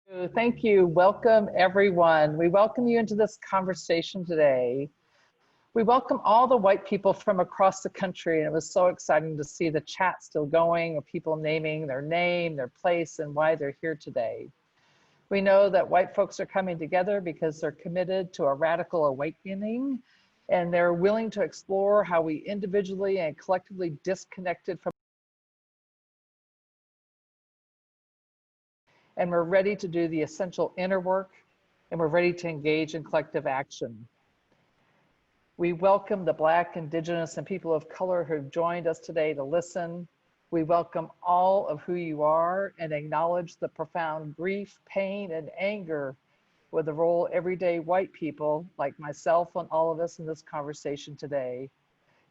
Thank you. Welcome, everyone. We welcome you into this conversation today. We welcome all the white people from across the country, and it was so exciting to see the chat still going, of people naming their name, their place, and why they're here today. We know that white folks are coming together because they're committed to a radical awakening, and they're willing to explore how we individually and collectively disconnected from, and we're ready to do the essential inner work, and we're ready to engage in collective action. We welcome the Black, Indigenous, and people of color who've joined us today to listen. We welcome all of who you are and acknowledge the profound grief, pain, and anger with the role everyday white people, like myself and all of us in this conversation today,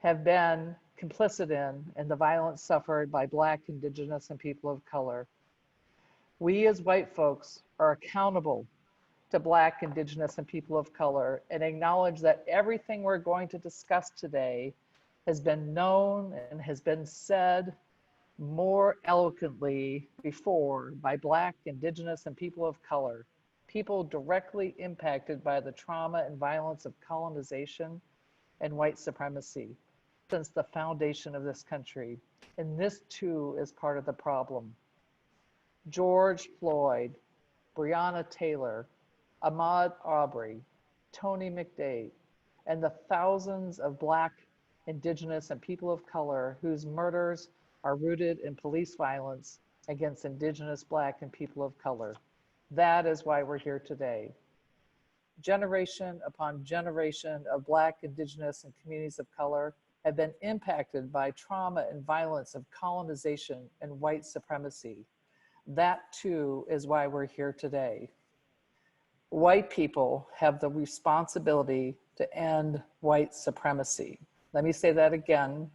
have been complicit in the violence suffered by Black, Indigenous, and people of color. We as white folks are accountable to Black, Indigenous, and people of color, and acknowledge that everything we're going to discuss today has been known and has been said more eloquently before by Black, Indigenous, and people of color, people directly impacted by the trauma and violence of colonization and white supremacy since the foundation of this country. And this too is part of the problem. George Floyd, Breonna Taylor, Ahmaud Arbery, Tony McDade, and the thousands of Black, Indigenous, and people of color whose murders are rooted in police violence against Indigenous, Black, and people of color. That is why we're here today. Generation upon generation of Black, Indigenous, and communities of color have been impacted by trauma and violence of colonization and white supremacy. That too is why we're here today. White people have the responsibility to end white supremacy. Let me say that again.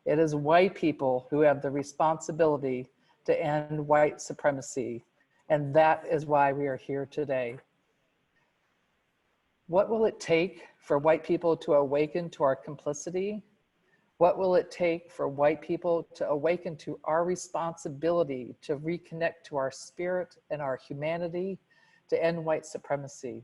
It is white people who have the responsibility to end white supremacy, and that is why we are here today. What will it take for white people to awaken to our complicity? What will it take for white people to awaken to our responsibility to reconnect to our spirit and our humanity to end white supremacy?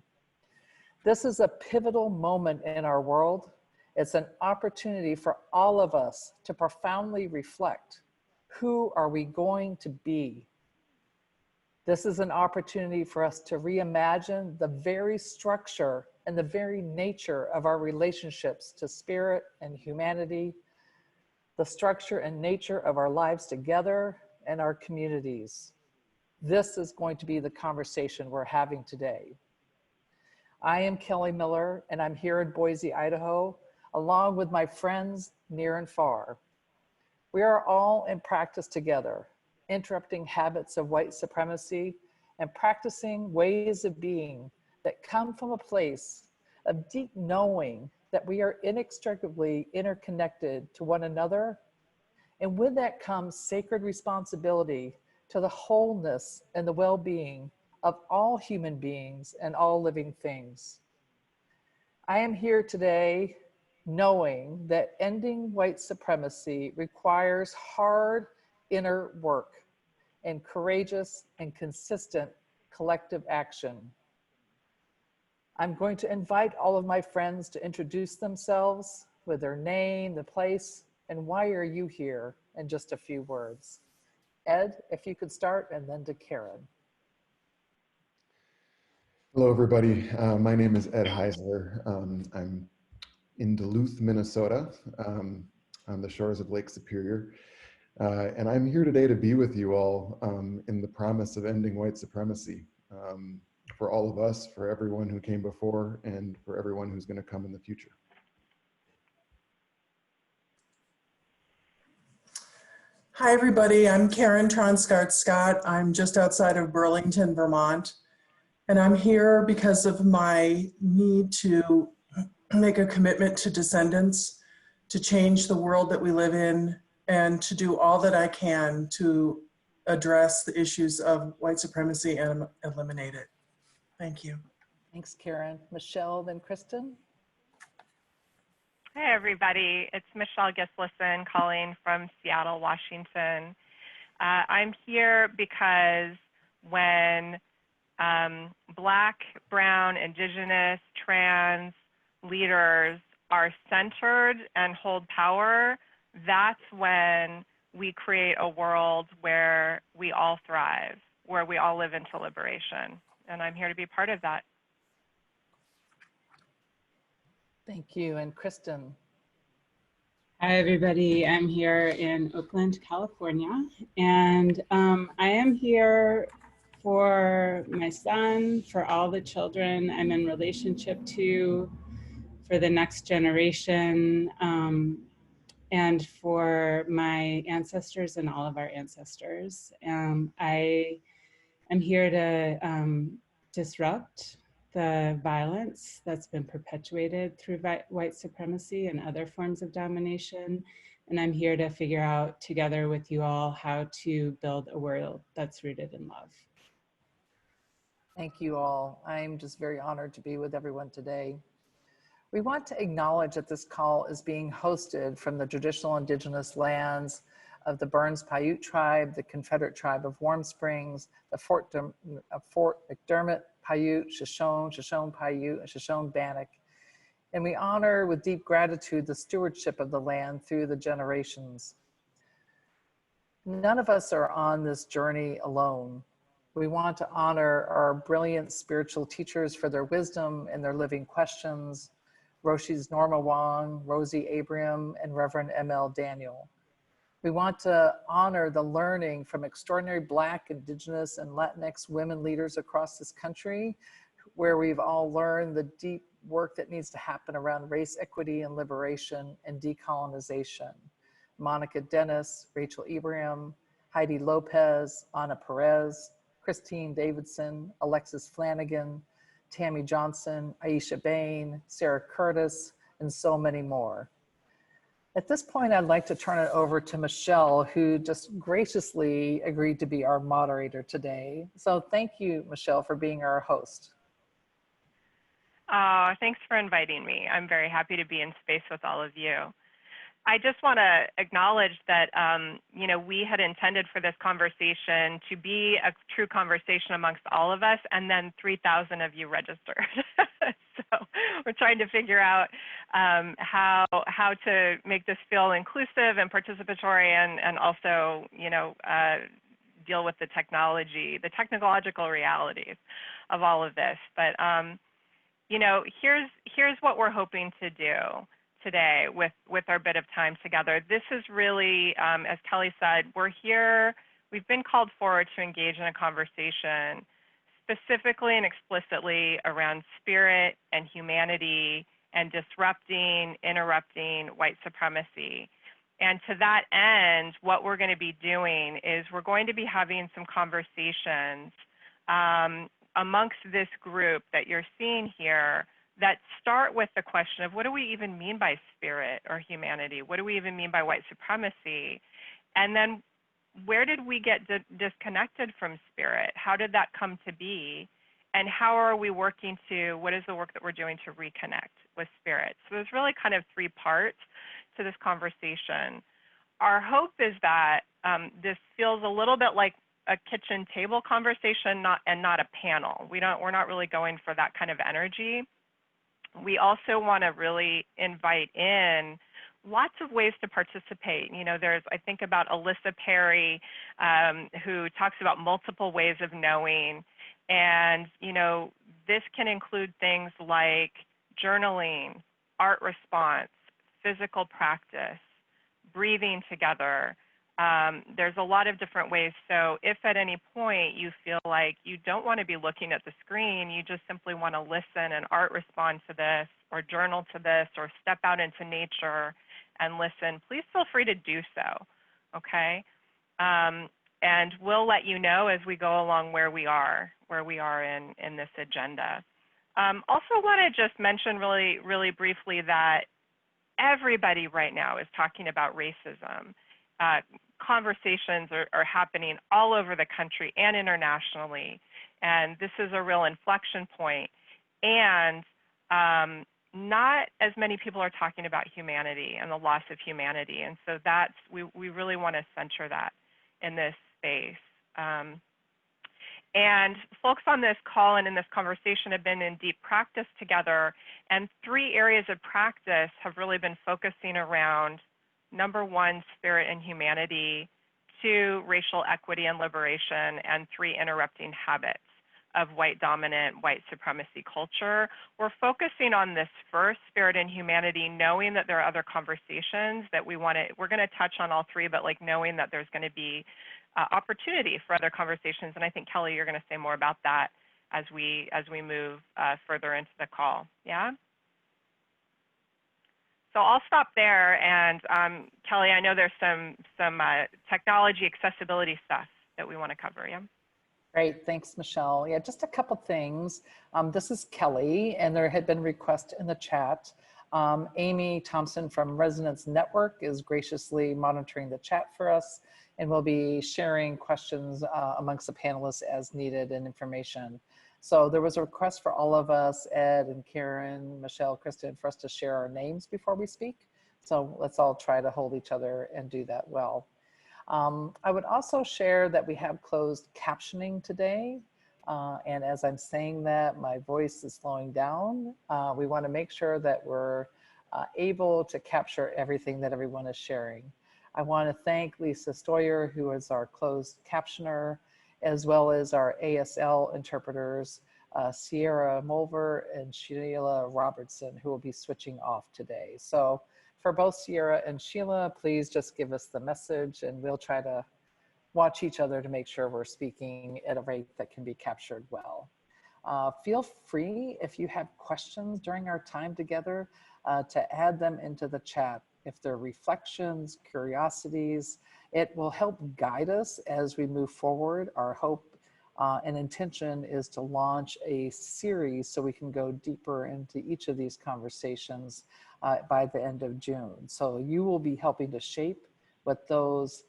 This is a pivotal moment in our world. It's an opportunity for all of us to profoundly reflect, who are we going to be? This is an opportunity for us to reimagine the very structure and the very nature of our relationships to spirit and humanity, the structure and nature of our lives together and our communities. This is going to be the conversation we're having today. I am Kelly Miller, and I'm here in Boise, Idaho, along with my friends near and far. We are all in practice together, interrupting habits of white supremacy and practicing ways of being that come from a place of deep knowing that we are inextricably interconnected to one another. And with that comes sacred responsibility to the wholeness and the well-being of all human beings and all living things. I am here today knowing that ending white supremacy requires hard inner work and courageous and consistent collective action. I'm going to invite all of my friends to introduce themselves with their name, the place, and why are you here in just a few words. Ed, if you could start, and then to Karen. Hello, everybody. My name is Ed Heisler. I'm in Duluth, Minnesota, on the shores of Lake Superior. And I'm here today to be with you all in the promise of ending white supremacy for all of us, for everyone who came before, and for everyone who's going to come in the future. Hi, everybody. I'm Karen Tronsgard Scott. I'm just outside of Burlington, Vermont. And I'm here because of my need to make a commitment to descendants, to change the world that we live in, and to do all that I can to address the issues of white supremacy and eliminate it. Thank you. Thanks, Karen. Michelle, then Kristen. Hi, everybody. It's Michelle Gislison calling from Seattle, Washington. I'm here because when Black, brown, indigenous, trans leaders are centered and hold power, that's when we create a world where we all thrive, where we all live into liberation. And I'm here to be part of that. Thank you. And Kristen. Hi, everybody. I'm here in Oakland, California, and I am here for my son, for all the children I'm in relationship to, for the next generation, and for my ancestors and all of our ancestors. I am here to disrupt the violence that's been perpetuated through white supremacy and other forms of domination. And I'm here to figure out together with you all how to build a world that's rooted in love. Thank you all. I'm just very honored to be with everyone today. We want to acknowledge that this call is being hosted from the traditional indigenous lands of the Burns Paiute tribe, the Confederate tribe of Warm Springs, the Fort McDermott Paiute, Shoshone Paiute, and Shoshone Bannock. And we honor with deep gratitude the stewardship of the land through the generations. None of us are on this journey alone. We want to honor our brilliant spiritual teachers for their wisdom and their living questions, Roshi's Norma Wong, Rosie Abraham, and Reverend M.L. Daniel. We want to honor the learning from extraordinary Black, Indigenous, and Latinx women leaders across this country, where we've all learned the deep work that needs to happen around race equity and liberation and decolonization. Monica Dennis, Rachel Ibrahim, Heidi Lopez, Ana Perez, Christine Davidson, Alexis Flanagan, Tammy Johnson, Aisha Bain, Sarah Curtis, and so many more. At this point, I'd like to turn it over to Michelle, who just graciously agreed to be our moderator today. So thank you, Michelle, for being our host. Thanks for inviting me. I'm very happy to be in space with all of you. I just want to acknowledge that, you know, we had intended for this conversation to be a true conversation amongst all of us, and then 3,000 of you registered. So we're trying to figure out how to make this feel inclusive and participatory, and also, you know, deal with the technological realities of all of this. But, you know, here's what we're hoping to do today with our bit of time together. This is really, as Kelly said, we've been called forward to engage in a conversation specifically and explicitly around spirit and humanity and disrupting, interrupting white supremacy. And to that end, what we're going to be doing is we're going to be having some conversations amongst this group that you're seeing here that start with the question of, what do we even mean by spirit or humanity? What do we even mean by white supremacy? And then where did we get disconnected from spirit? How did that come to be? And how are we working what is the work that we're doing to reconnect with spirit? So there's really kind of three parts to this conversation. Our hope is that this feels a little bit like a kitchen table conversation, not a panel. We're not really going for that kind of energy. We also want to really invite in lots of ways to participate. You know, I think about Alyssa Perry, who talks about multiple ways of knowing. And, you know, this can include things like journaling, art response, physical practice, breathing together. There's a lot of different ways. So if at any point you feel like you don't want to be looking at the screen, you just simply want to listen and art respond to this, or journal to this, or step out into nature and listen, please feel free to do so, okay? And we'll let you know as we go along where we are in this agenda. Also want to just mention really briefly that everybody right now is talking about racism. Conversations are happening all over the country and internationally, and this is a real inflection point. And not as many people are talking about humanity and the loss of humanity, and so we really want to center that in this space. And folks on this call and in this conversation have been in deep practice together, and 3 areas of practice have really been focusing around, number 1, spirit and humanity, 2, racial equity and liberation, and 3, interrupting habits of white dominant, white supremacy culture. We're focusing on this first, spirit and humanity, knowing that there are other conversations that we're gonna touch on all 3, but like knowing that there's gonna be opportunity for other conversations. And I think, Kelly, you're gonna say more about that as we move further into the call, yeah? So I'll stop there, and Kelly, I know there's some technology accessibility stuff that we wanna cover, yeah? Great, thanks, Michelle. Yeah, just a couple things. This is Kelly, and there had been requests in the chat. Amy Thompson from Resonance Network is graciously monitoring the chat for us, and will be sharing questions amongst the panelists as needed and information. So there was a request for all of us, Ed and Karen, Michelle, Kristen, for us to share our names before we speak. So let's all try to hold each other and do that well. I would also share that we have closed captioning today. And as I'm saying that, my voice is slowing down. We want to make sure that we're able to capture everything that everyone is sharing. I want to thank Lisa Stoyer, who is our closed captioner, as well as our ASL interpreters, Sierra Mulver and Sheila Robertson, who will be switching off today. So for both Sierra and Sheila, please just give us the message and we'll try to watch each other to make sure we're speaking at a rate that can be captured well. Feel free, if you have questions during our time together, to add them into the chat. If they're reflections, curiosities, it will help guide us as we move forward. Our hope and intention is to launch a series so we can go deeper into each of these conversations by the end of June. So you will be helping to shape what those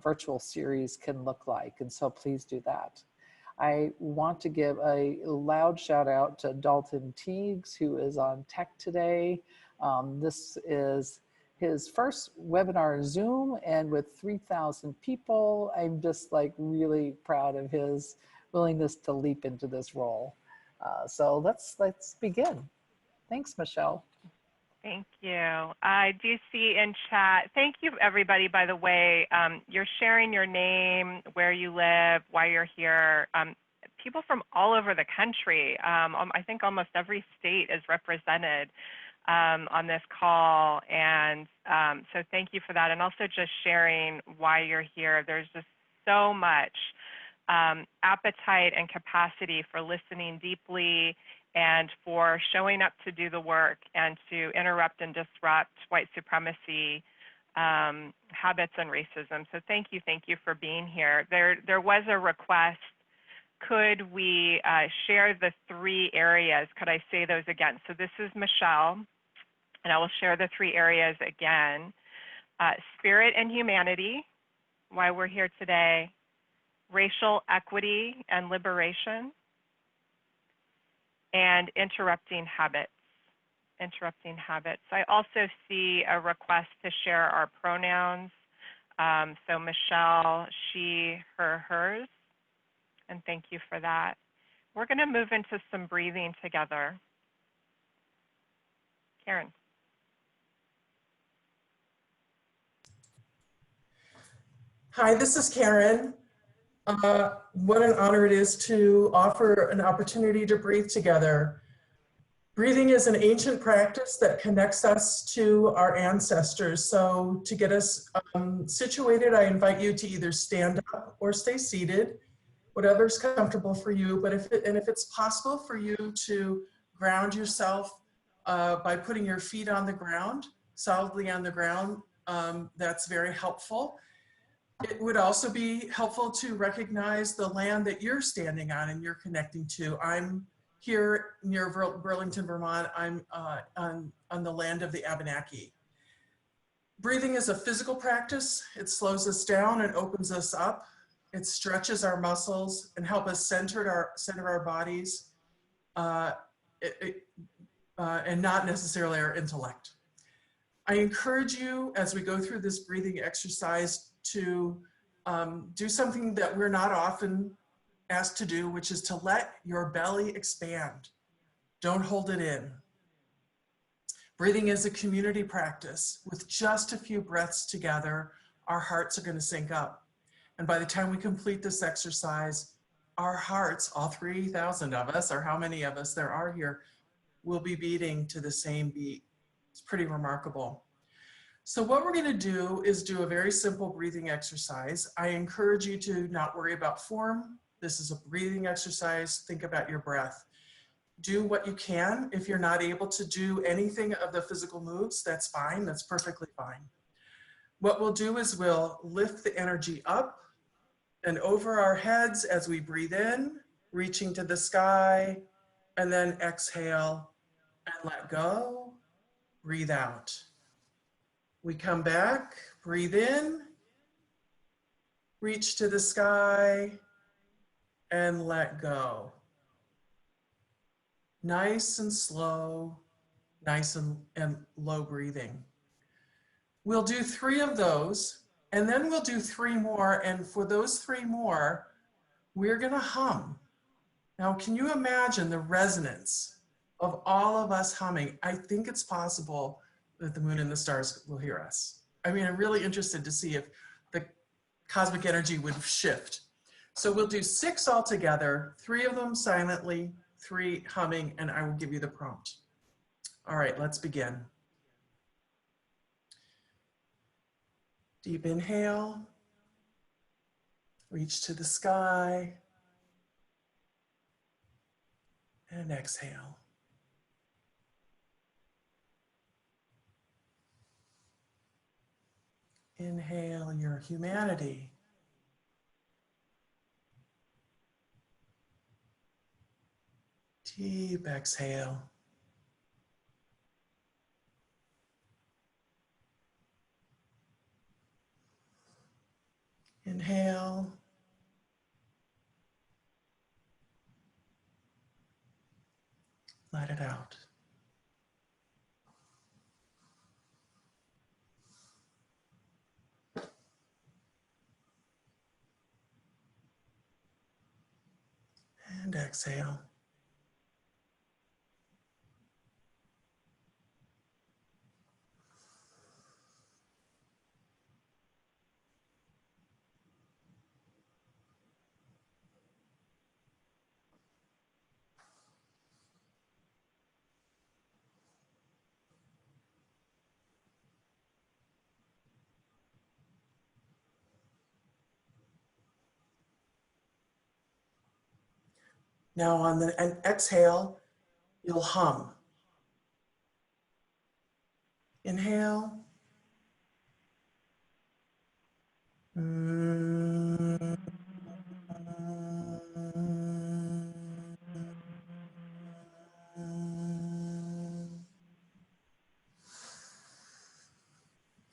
virtual series can look like. And so please do that. I want to give a loud shout out to Dalton Teagues, who is on tech today. This is his first webinar Zoom, and with 3,000 people, I'm just like really proud of his willingness to leap into this role. So let's begin. Thanks, Michelle. Thank you. I do see in chat, thank you everybody, by the way, you're sharing your name, where you live, why you're here. People from all over the country, I think almost every state is represented on this call. And so thank you for that. And also just sharing why you're here. There's just so much appetite and capacity for listening deeply and for showing up to do the work and to interrupt and disrupt white supremacy habits and racism. So thank you for being here. There was a request, could we share the 3 areas? Could I say those again? So this is Michelle, and I will share the 3 areas again. Spirit and humanity, why we're here today, racial equity and liberation, and interrupting habits. I also see a request to share our pronouns. So Michelle, she, her, hers, and thank you for that. We're going to move into some breathing together. Karen. Hi, this is Karen. What an honor it is to offer an opportunity to breathe together. Breathing is an ancient practice that connects us to our ancestors. So to get us situated, I invite you to either stand up or stay seated, whatever's comfortable for you. But if it's possible for you to ground yourself by putting your feet on the ground, solidly on the ground, that's very helpful. It would also be helpful to recognize the land that you're standing on and you're connecting to. I'm here near Burlington, Vermont. I'm on the land of the Abenaki. Breathing is a physical practice. It slows us down and opens us up. It stretches our muscles and help us center our bodies and not necessarily our intellect. I encourage you as we go through this breathing exercise to do something that we're not often asked to do, which is to let your belly expand. Don't hold it in. Breathing is a community practice. With just a few breaths together, our hearts are going to sync up. And by the time we complete this exercise, our hearts, all 3,000 of us, or how many of us there are here, will be beating to the same beat. It's pretty remarkable. So what we're going to do is do a very simple breathing exercise. I encourage you to not worry about form. This is a breathing exercise. Think about your breath. Do what you can. If you're not able to do anything of the physical moves, that's fine. That's perfectly fine. What we'll do is we'll lift the energy up and over our heads as we breathe in, reaching to the sky, and then exhale and let go. Breathe out. We come back, breathe in, reach to the sky, and let go. Nice and slow, nice and low breathing. We'll do 3 of those, and then we'll do 3 more, and for those 3 more, we're gonna hum. Now, can you imagine the resonance of all of us humming? I think it's possible that the moon and the stars will hear us. I mean, I'm really interested to see if the cosmic energy would shift. So we'll do 6 altogether, 3 of them silently, 3 humming, and I will give you the prompt. All right, let's begin. Deep inhale, reach to the sky, and exhale. Inhale your humanity. Deep exhale. Inhale. Let it out. And exhale. Now on an exhale, you'll hum. Inhale.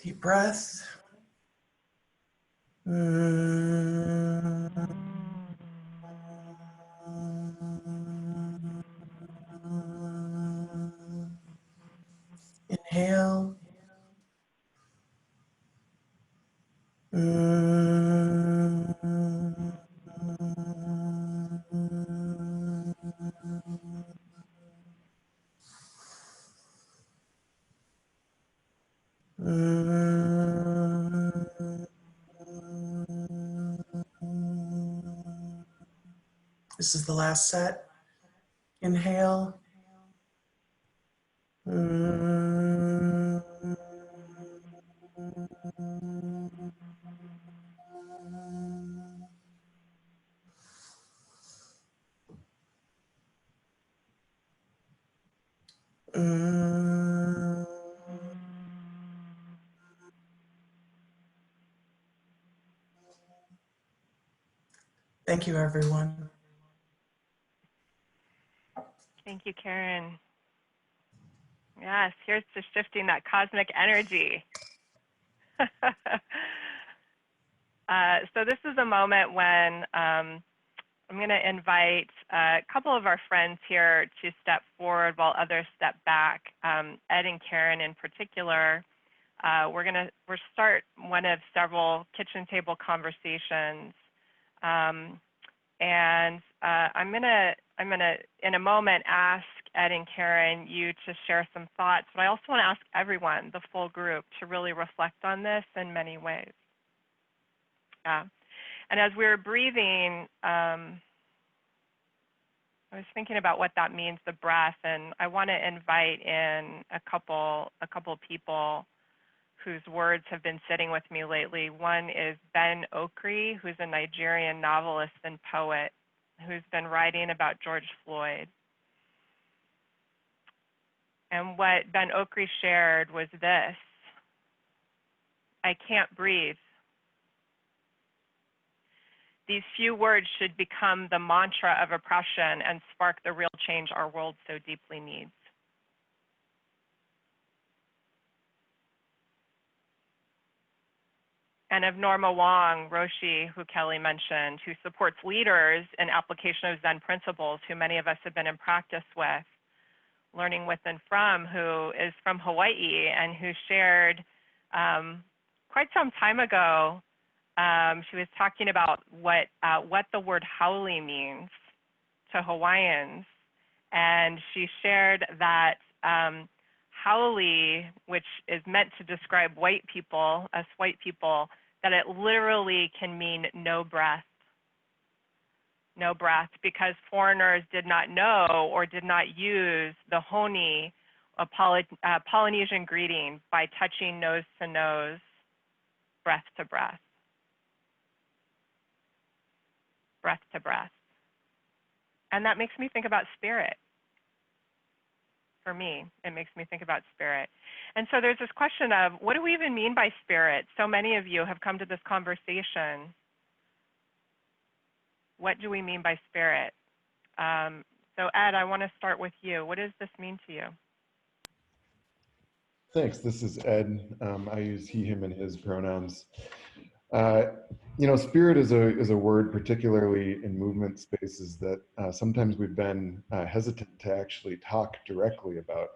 Deep breath. Inhale. This is the last set. Inhale. Thank you, everyone. Thank you, Karen. Yes, here's to shifting that cosmic energy. So this is a moment when I'm going to invite a couple of our friends here to step forward while others step back. Ed and Karen in particular. We're start one of several kitchen table conversations And I'm gonna, in a moment, ask Ed and Karen, you to share some thoughts, but I also want to ask everyone, the full group, to really reflect on this in many ways. Yeah. And as we were breathing, I was thinking about what that means, the breath, and I want to invite in a couple people whose words have been sitting with me lately. One is Ben Okri, who's a Nigerian novelist and poet who's been writing about George Floyd. And what Ben Okri shared was this: I can't breathe. These few words should become the mantra of oppression and spark the real change our world so deeply needs. And of Norma Wong Roshi, who Kelly mentioned, who supports leaders in application of Zen principles, who many of us have been in practice with, learning with and from, who is from Hawaii and who shared quite some time ago, she was talking about what the word haole means to Hawaiians. And she shared that haole, which is meant to describe white people, us white people, that it literally can mean no breath. No breath, because foreigners did not know or did not use the honi, a Polynesian greeting, by touching nose to nose, breath to breath. Breath to breath. And that makes me think about spirit. For me, it makes me think about spirit. And so there's this question of, what do we even mean by spirit? So many of you have come to this conversation. What do we mean by spirit? So Ed, I want to start with you. What does this mean to you? Thanks. This is Ed. I use he, him, and his pronouns. You know, spirit is a word, particularly in movement spaces, that sometimes we've been hesitant to actually talk directly about,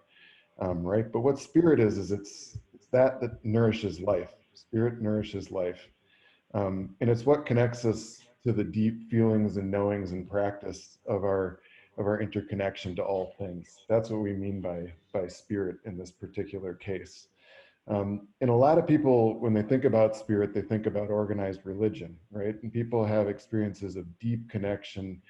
right? But what spirit is it's that nourishes life. Spirit nourishes life, and it's what connects us to the deep feelings and knowings and practice of our interconnection to all things. That's what we mean by spirit in this particular case. And a lot of people, when they think about spirit, they think about organized religion, right? And people have experiences of deep connection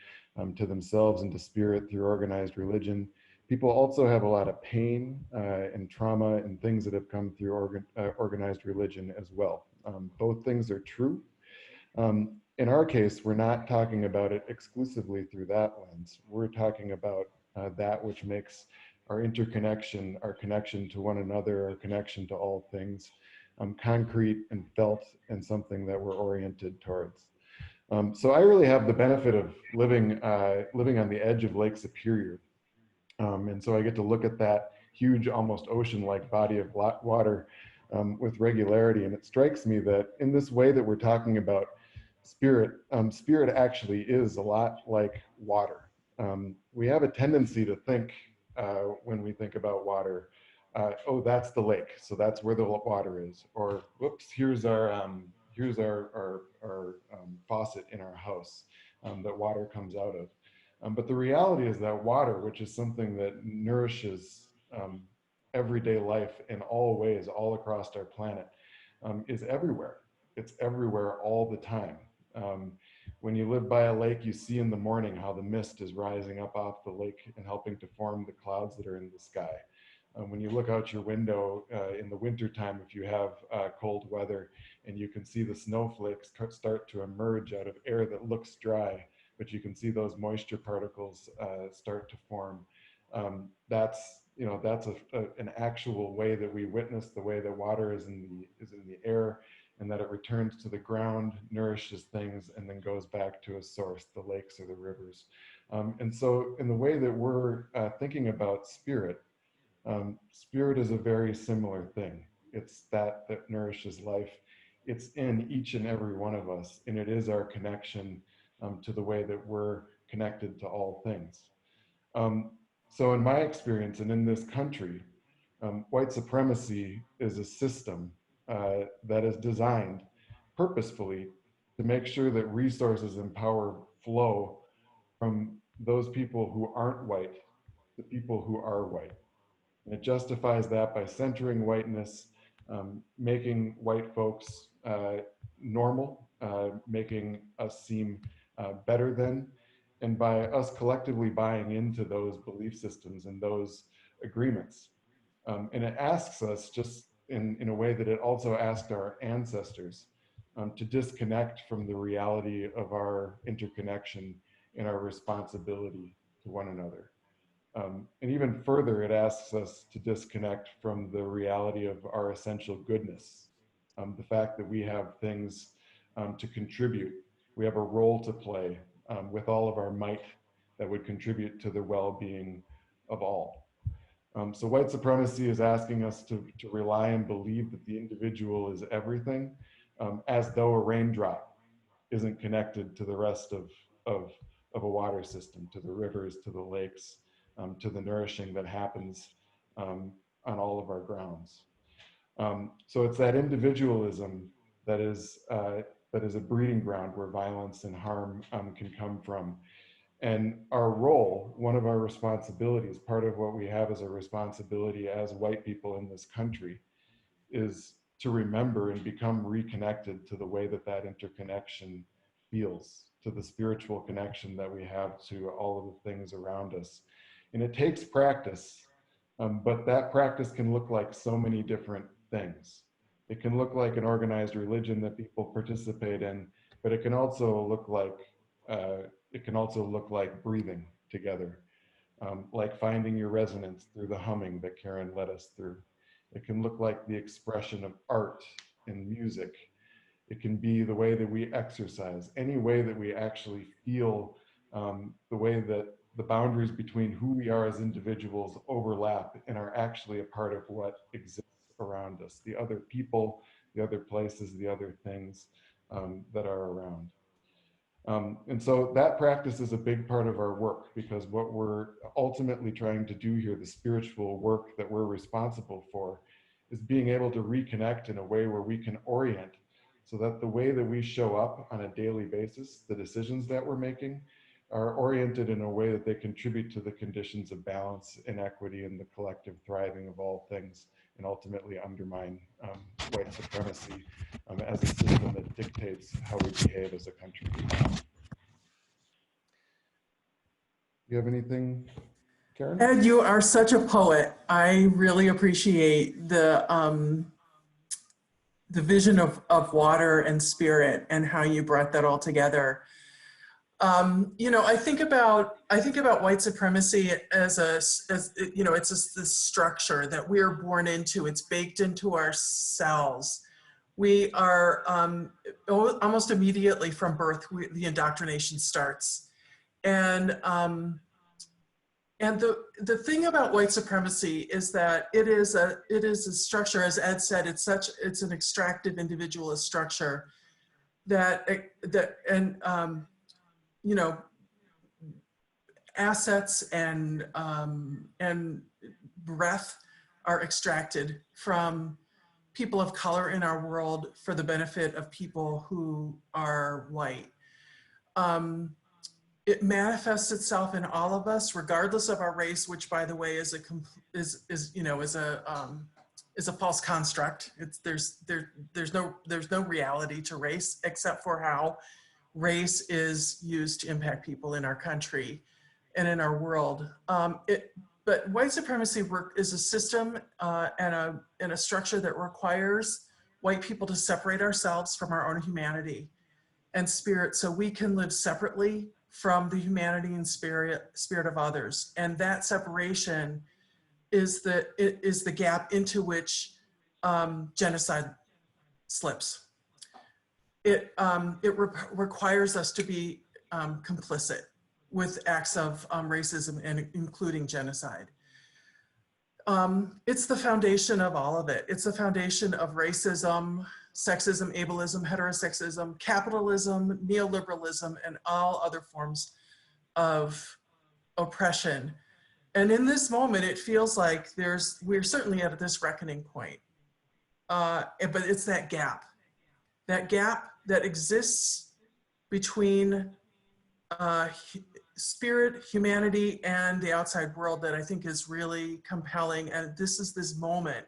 to themselves and to spirit through organized religion. People also have a lot of pain and trauma and things that have come through organized religion as well. Both things are true. In our case, we're not talking about it exclusively through that lens. We're talking about that which makes our interconnection, our connection to one another, our connection to all things, concrete and felt, and something that we're oriented towards. So I really have the benefit of living on the edge of Lake Superior. And so I get to look at that huge, almost ocean-like body of water with regularity. And it strikes me that in this way that we're talking about spirit, spirit actually is a lot like water. We have a tendency to think when we think about water, oh, that's the lake, so that's where the water is. Or, whoops, here's our faucet in our house that water comes out of. But the reality is that water, which is something that nourishes everyday life in all ways, all across our planet, is everywhere. It's everywhere all the time. When you live by a lake, you see in the morning how the mist is rising up off the lake and helping to form the clouds that are in the sky. When you look out your window in the wintertime, if you have cold weather, and you can see the snowflakes start to emerge out of air that looks dry, but you can see those moisture particles start to form. That's an actual way that we witness the way that water is in the air, and that it returns to the ground, nourishes things, and then goes back to a source, the lakes or the rivers. And so in the way that we're thinking about spirit, spirit is a very similar thing. It's that nourishes life. It's in each and every one of us, and it is our connection to the way that we're connected to all things. So in my experience and in this country, white supremacy is a system that is designed purposefully to make sure that resources and power flow from those people who aren't white to people who are white. And it justifies that by centering whiteness, making white folks normal, making us seem better than, and by us collectively buying into those belief systems and those agreements. And it asks us, just in a way that it also asked our ancestors, to disconnect from the reality of our interconnection and our responsibility to one another. And even further, it asks us to disconnect from the reality of our essential goodness, the fact that we have things to contribute, we have a role to play with all of our might that would contribute to the well-being of all. So white supremacy is asking us to rely and believe that the individual is everything, as though a raindrop isn't connected to the rest of a water system, to the rivers, to the lakes, to the nourishing that happens on all of our grounds. So it's that individualism that is a breeding ground where violence and harm can come from. And our role, one of our responsibilities, part of what we have as a responsibility as white people in this country, is to remember and become reconnected to the way that that interconnection feels, to the spiritual connection that we have to all of the things around us. And it takes practice, but that practice can look like so many different things. It can look like an organized religion that people participate in, but it can also look like breathing together, like finding your resonance through the humming that Karen led us through. It can look like the expression of art and music. It can be the way that we exercise, any way that we actually feel, the way that the boundaries between who we are as individuals overlap and are actually a part of what exists around us, the other people, the other places, the other things that are around. And so that practice is a big part of our work, because what we're ultimately trying to do here, the spiritual work that we're responsible for, is being able to reconnect in a way where we can orient so that the way that we show up on a daily basis, the decisions that we're making, are oriented in a way that they contribute to the conditions of balance and equity and the collective thriving of all things, and ultimately undermine white supremacy as a system that dictates how we behave as a country. You have anything, Karen? Ed, you are such a poet. I really appreciate the vision of water and spirit and how you brought that all together. You know, I think about white supremacy as you know, it's this structure that we're born into. It's baked into our cells. We are almost immediately from birth, the indoctrination starts. And the thing about white supremacy is that it is a structure, as Ed said, it's an extractive individualist structure you know, assets and breath are extracted from people of color in our world for the benefit of people who are white. It manifests itself in all of us, regardless of our race, which, by the way, is a false construct. There's no reality to race except for how race is used to impact people in our country and in our world. But white supremacy work is a system and a structure that requires white people to separate ourselves from our own humanity and spirit, so we can live separately from the humanity and spirit of others. And that separation is the gap into which genocide slips. It requires us to be complicit with acts of racism, and including genocide. It's the foundation of all of it. It's the foundation of racism, sexism, ableism, heterosexism, capitalism, neoliberalism, and all other forms of oppression. And in this moment, it feels like we're certainly at this reckoning point. But it's that gap that exists between spirit, humanity, and the outside world that I think is really compelling. And this is this moment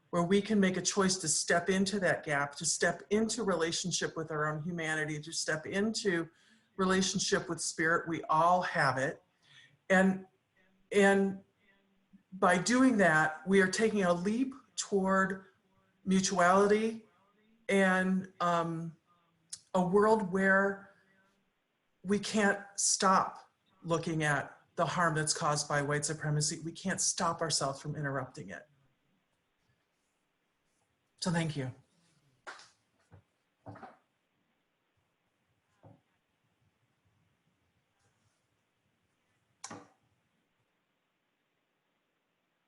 where we can make a choice to step into that gap, to step into relationship with our own humanity, to step into relationship with spirit. We all have it. And by doing that, we are taking a leap toward mutuality and a world where we can't stop looking at the harm that's caused by white supremacy. We can't stop ourselves from interrupting it. So thank you.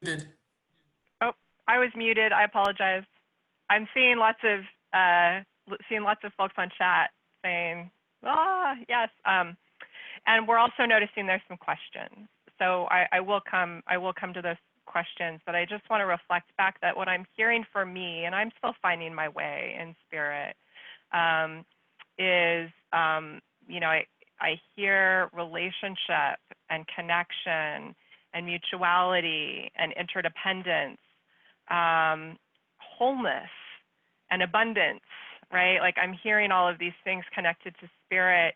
Muted. Oh, I was muted. I apologize. I'm seeing lots of folks on chat saying, yes. And we're also noticing there's some questions. So I will come to those questions, but I just want to reflect back that what I'm hearing for me, and I'm still finding my way in spirit, is, you know, I hear relationship and connection and mutuality and interdependence, wholeness and abundance, right? Like I'm hearing all of these things connected to spirit.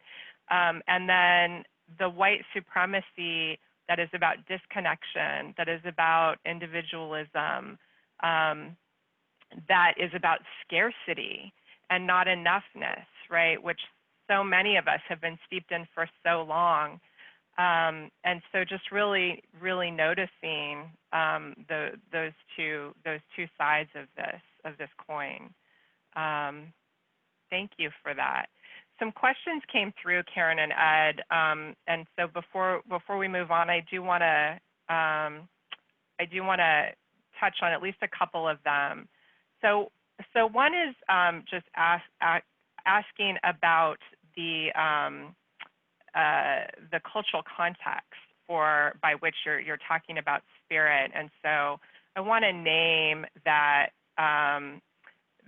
And then the white supremacy that is about disconnection, that is about individualism, that is about scarcity and not enoughness, right? Which so many of us have been steeped in for so long. And so just really noticing those two sides of this coin. Thank you for that. Some questions came through, Karen and Ed, and so before we move on, I do want to touch on at least a couple of them. So one is just asking about the cultural context by which you're talking about spirit, and so I want to name that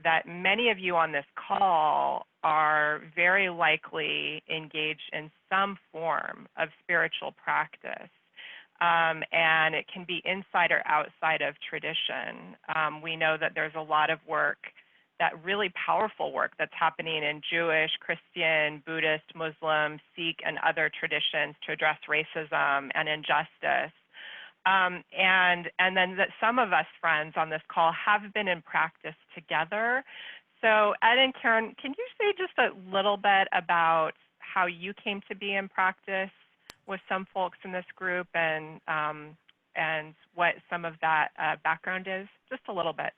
that many of you on this call are very likely engaged in some form of spiritual practice. And it can be inside or outside of tradition. We know that there's a lot of work, that really powerful work that's happening in Jewish, Christian, Buddhist, Muslim, Sikh, and other traditions to address racism and injustice. And then that some of us friends on this call have been in practice together. So Ed and Karen, can you say just a little bit about how you came to be in practice with some folks in this group, and what some of that background is? Just a little bit.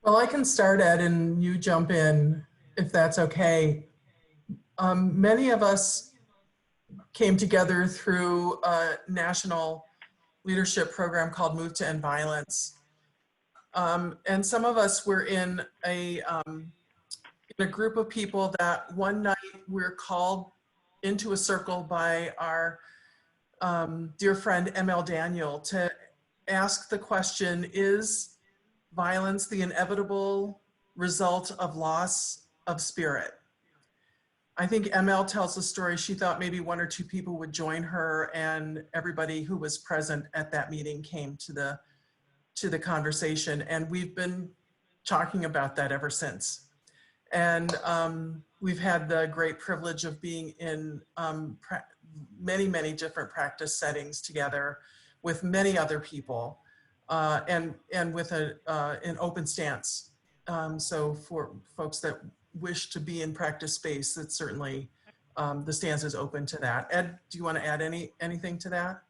Well, I can start, Ed, and you jump in if that's okay. Many of us came together through a national leadership program called Move to End Violence. And some of us were in a group of people that one night we were called into a circle by our dear friend ML Daniel to ask the question, is violence the inevitable result of loss of spirit? I think ML tells the story. She thought maybe one or two people would join her, and everybody who was present at that meeting came to the conversation. And we've been talking about that ever since. And we've had the great privilege of being in many different practice settings together with many other people, and with an open stance. So for folks that wish to be in practice space, that's certainly the stance is open to that. Ed, do you want to add anything to that?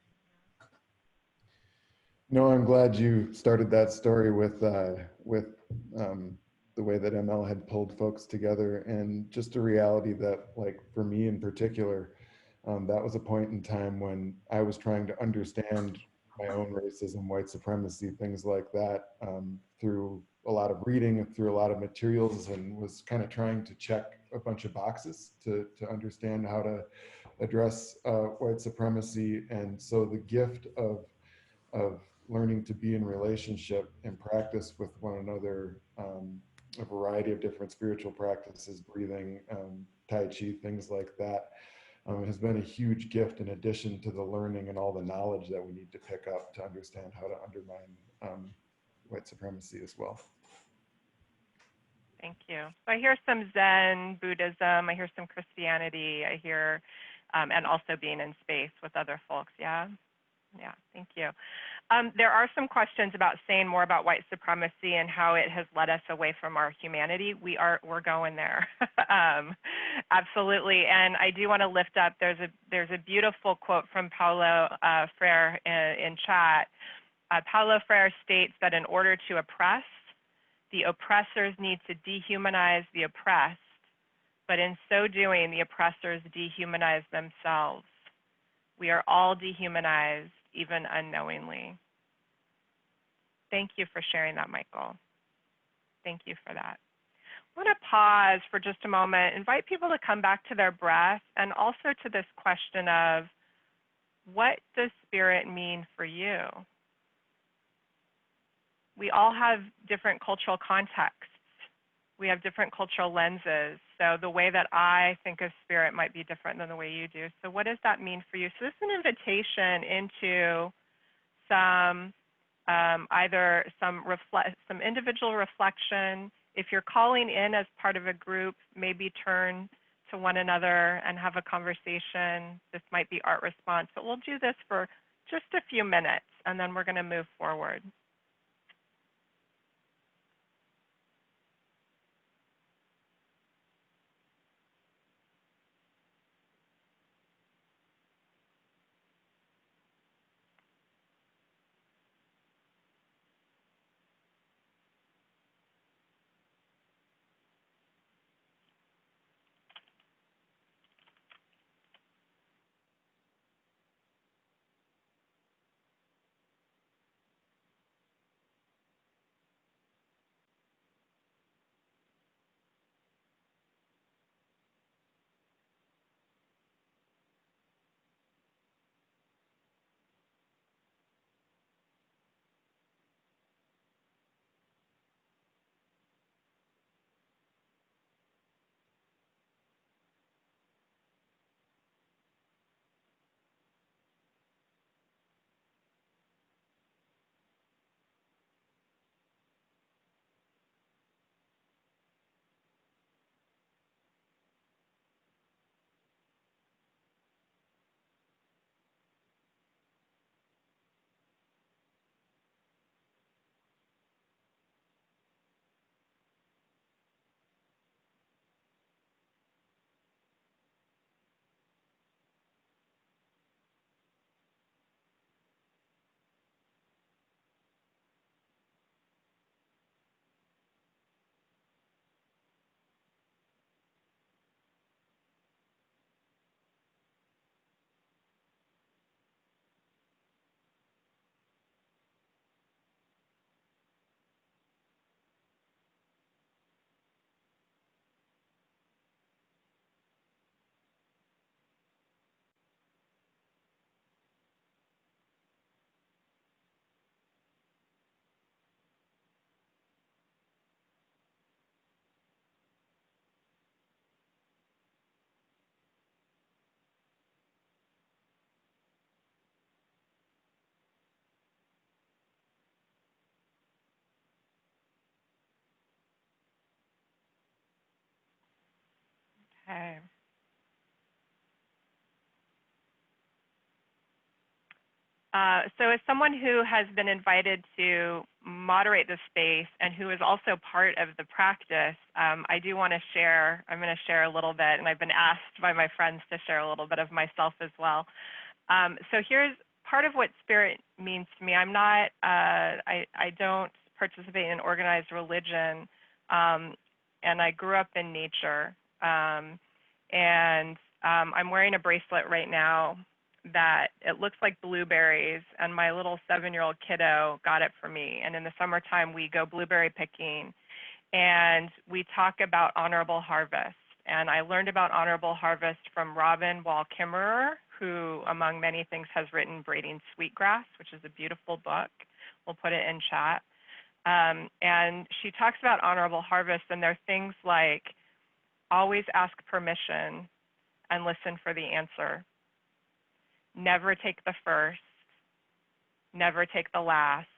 No, I'm glad you started that story with the way that ML had pulled folks together, and just a reality that, like, for me in particular, that was a point in time when I was trying to understand my own racism, white supremacy, things like that, through a lot of reading, through a lot of materials, and was kind of trying to check a bunch of boxes to understand how to address white supremacy. And so the gift of learning to be in relationship and practice with one another a variety of different spiritual practices, breathing, Tai Chi, things like that, has been a huge gift in addition to the learning and all the knowledge that we need to pick up to understand how to undermine white supremacy as well. Thank you. So I hear some Zen, Buddhism, I hear some Christianity, I hear, and also being in space with other folks, yeah? Yeah, thank you. There are some questions about saying more about white supremacy and how it has led us away from our humanity. We're going there, absolutely. And I do want to lift up. There's a beautiful quote from Paulo Freire in chat. Paulo Freire states that in order to oppress, the oppressors need to dehumanize the oppressed, but in so doing, the oppressors dehumanize themselves. We are all dehumanized, even unknowingly. Thank you for sharing that, Michael. Thank you for that. I want to pause for just a moment, invite people to come back to their breath and also to this question of, what does spirit mean for you? We all have different cultural contexts. We have different cultural lenses. So the way that I think of spirit might be different than the way you do. So what does that mean for you? So this is an invitation into some either some individual reflection. If you're calling in as part of a group, maybe turn to one another and have a conversation. This might be art response, but we'll do this for just a few minutes and then we're going to move forward. Okay. So as someone who has been invited to moderate the space and who is also part of the practice, I do want to share, I'm going to share a little bit, and I've been asked by my friends to share a little bit of myself as well. So here's part of what spirit means to me. I'm not, I don't participate in organized religion, and I grew up in nature. I'm wearing a bracelet right now that it looks like blueberries, and my little 7-year-old kiddo got it for me. And in the summertime, we go blueberry picking, and we talk about honorable harvest. And I learned about honorable harvest from Robin Wall Kimmerer, who, among many things, has written Braiding Sweetgrass, which is a beautiful book. We'll put it in chat. And she talks about honorable harvest, and there are things like always ask permission and listen for the answer. Never take the first, never take the last.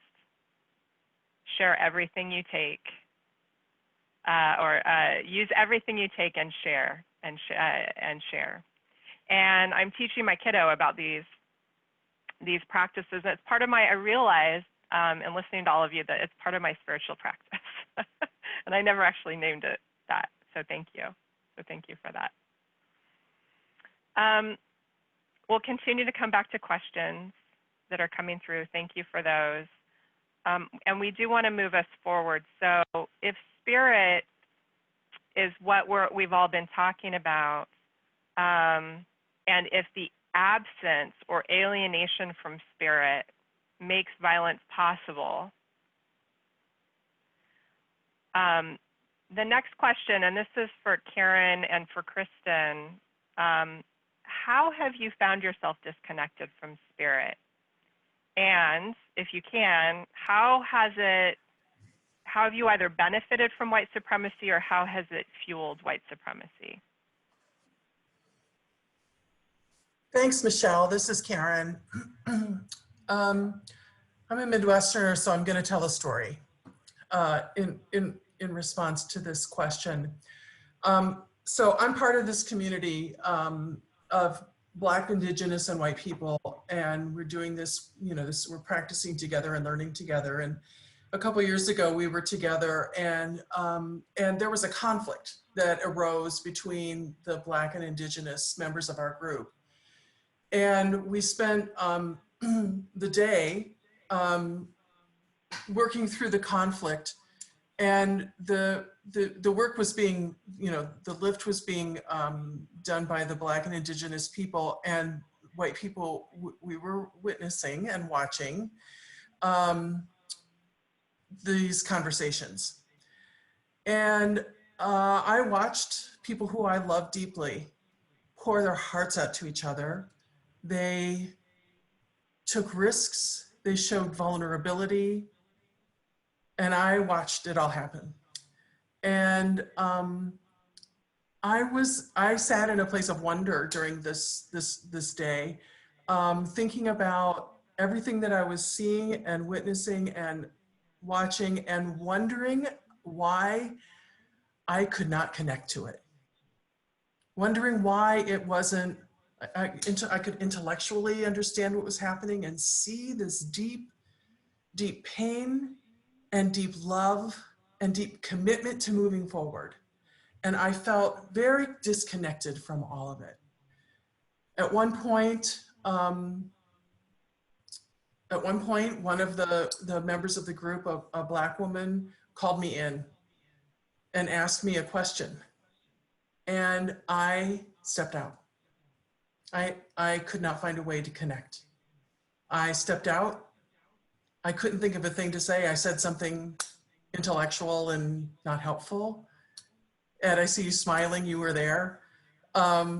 Share everything you take, or use everything you take and share, and share. And I'm teaching my kiddo about these practices. And it's part of my, I realized in listening to all of you that it's part of my spiritual practice. And I never actually named it that. So thank you. So thank you for that. We'll continue to come back to questions that are coming through. Thank you for those. And we do want to move us forward. So if spirit is what we've all been talking about, and if the absence or alienation from spirit makes violence possible, the next question, and this is for Karen and for Kristen, how have you found yourself disconnected from spirit? And if you can, how have you either benefited from white supremacy, or how has it fueled white supremacy? Thanks, Michelle. This is Karen. I'm a Midwesterner, so I'm going to tell a story in response to this question. So I'm part of this community of Black, Indigenous, and white people, and we're doing this, we're practicing together and learning together. And a couple of years ago, we were together, and there was a conflict that arose between the Black and Indigenous members of our group. And we spent the day working through the conflict, and the work was being, the lift was being done by the Black and Indigenous people, and white people, we were witnessing and watching these conversations. And I watched people who I love deeply pour their hearts out to each other. They took risks, they showed vulnerability, and I watched it all happen. And I sat in a place of wonder during this day, thinking about everything that I was seeing and witnessing and watching, and wondering why I could not connect to it. Wondering why it wasn't, I could intellectually understand what was happening and see this deep, deep pain and deep love and deep commitment to moving forward. And I felt very disconnected from all of it. At one point, one of the members of the group, a Black woman, called me in and asked me a question. And I stepped out. I could not find a way to connect. I stepped out. I couldn't think of a thing to say. I said something intellectual and not helpful. Ed, I see you smiling, you were there. I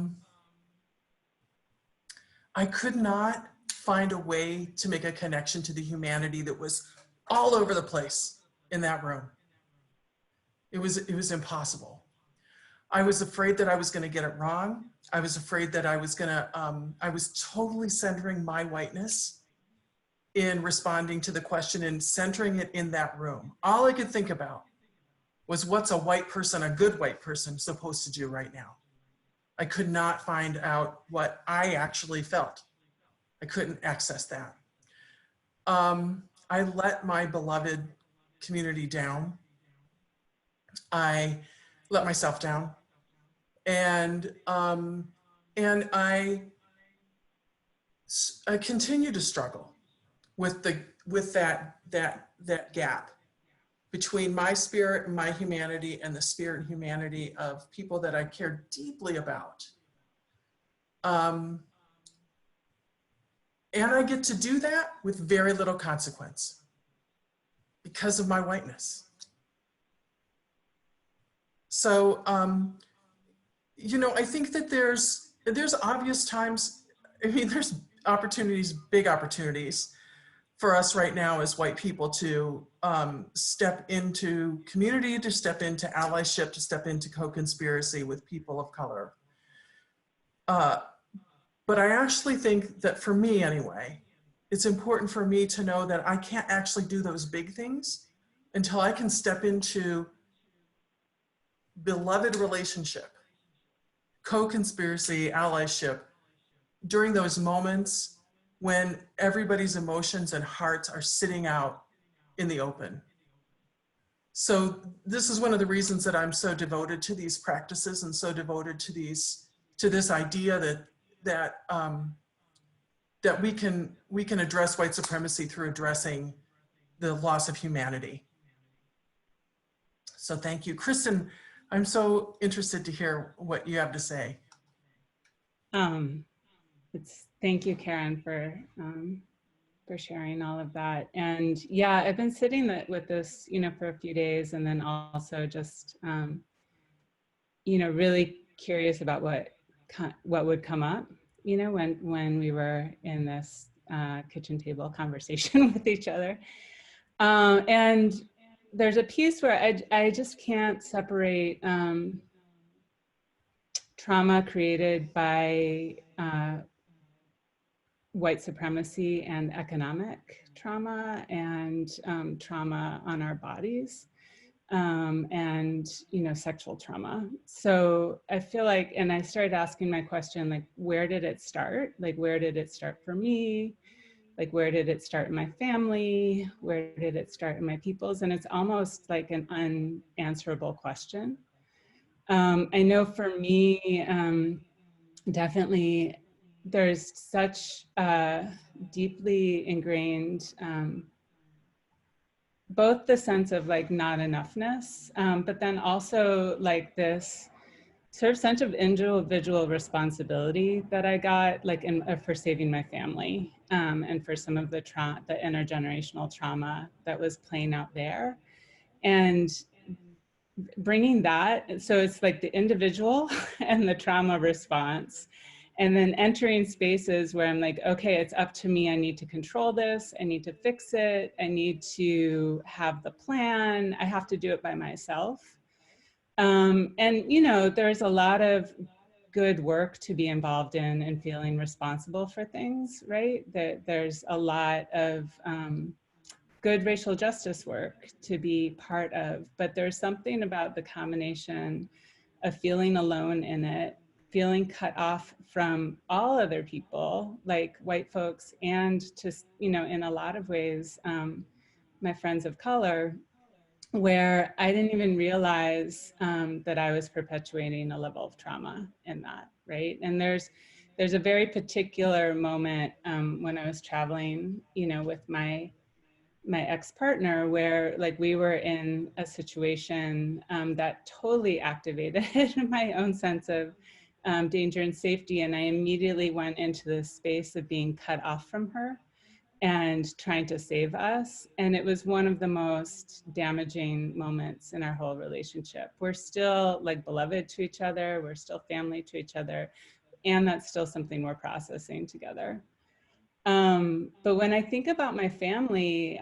could not find a way to make a connection to the humanity that was all over the place in that room. It was impossible. I was afraid that I was gonna get it wrong. I was afraid that I was totally centering my whiteness in responding to the question and centering it in that room. All I could think about was, what's a white person, a good white person, supposed to do right now? I could not find out what I actually felt. I couldn't access that. I let my beloved community down. I let myself down. And I continue to struggle with that gap between my spirit and my humanity and the spirit and humanity of people that I care deeply about. And I get to do that with very little consequence because of my whiteness. So, I think that there's obvious times, there's opportunities, big opportunities, for us right now as white people to step into community, to step into allyship, to step into co-conspiracy with people of color. But I actually think that for me anyway, it's important for me to know that I can't actually do those big things until I can step into beloved relationship, co-conspiracy, allyship, during those moments when everybody's emotions and hearts are sitting out in the open. So this is one of the reasons that I'm so devoted to these practices and so devoted to this idea that we can address white supremacy through addressing the loss of humanity. So thank you. Kristen, I'm so interested to hear what you have to say. Thank you, Karen, for sharing all of that. And yeah, I've been sitting with this, for a few days, and then also just, really curious about what would come up, when we were in this kitchen table conversation with each other. And there's a piece where I just can't separate trauma created by white supremacy and economic trauma and trauma on our bodies and, sexual trauma. So I feel like, and I started asking my question, like, where did it start? Like, where did it start for me? Like, where did it start in my family? Where did it start in my peoples? And it's almost like an unanswerable question. I know for me, definitely there's such deeply ingrained, both the sense of like not enoughness, but then also like this sort of sense of individual responsibility that I got like for saving my family and for some of the intergenerational trauma that was playing out there. And bringing that, so it's like the individual and the trauma response, and then entering spaces where I'm like, okay, it's up to me. I need to control this. I need to fix it. I need to have the plan. I have to do it by myself. And, there's a lot of good work to be involved in and feeling responsible for things, right? There's a lot of good racial justice work to be part of, but there's something about the combination of feeling alone in it, feeling cut off from all other people, like white folks, and just, in a lot of ways, my friends of color, where I didn't even realize that I was perpetuating a level of trauma in that, right? And there's a very particular moment when I was traveling, with my ex-partner, where like we were in a situation that totally activated my own sense of danger and safety. And I immediately went into the space of being cut off from her and trying to save us. And it was one of the most damaging moments in our whole relationship. We're still like beloved to each other. We're still family to each other. And that's still something we're processing together. But when I think about my family,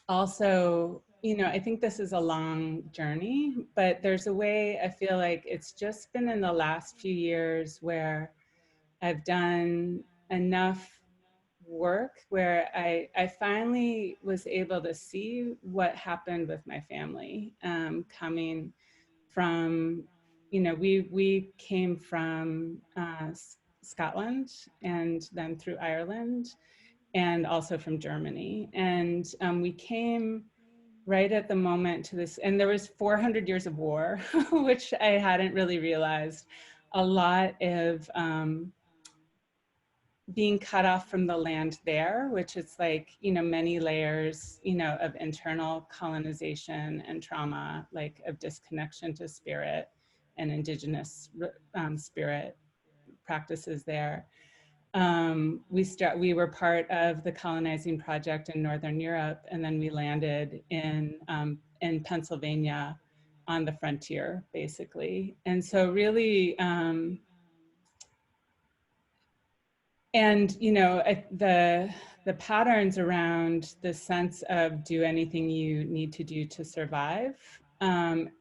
also, I think this is a long journey, but there's a way I feel like it's just been in the last few years where I've done enough work where I finally was able to see what happened with my family, coming from, we came from Scotland and then through Ireland and also from Germany. And we came right at the moment to this, and there was 400 years of war, which I hadn't really realized. A lot of being cut off from the land there, which is like, many layers, of internal colonization and trauma, like of disconnection to spirit and indigenous spirit practices there. We were part of the colonizing project in Northern Europe, and then we landed in Pennsylvania on the frontier, basically. And so really, and the the patterns around the sense of do anything you need to do to survive,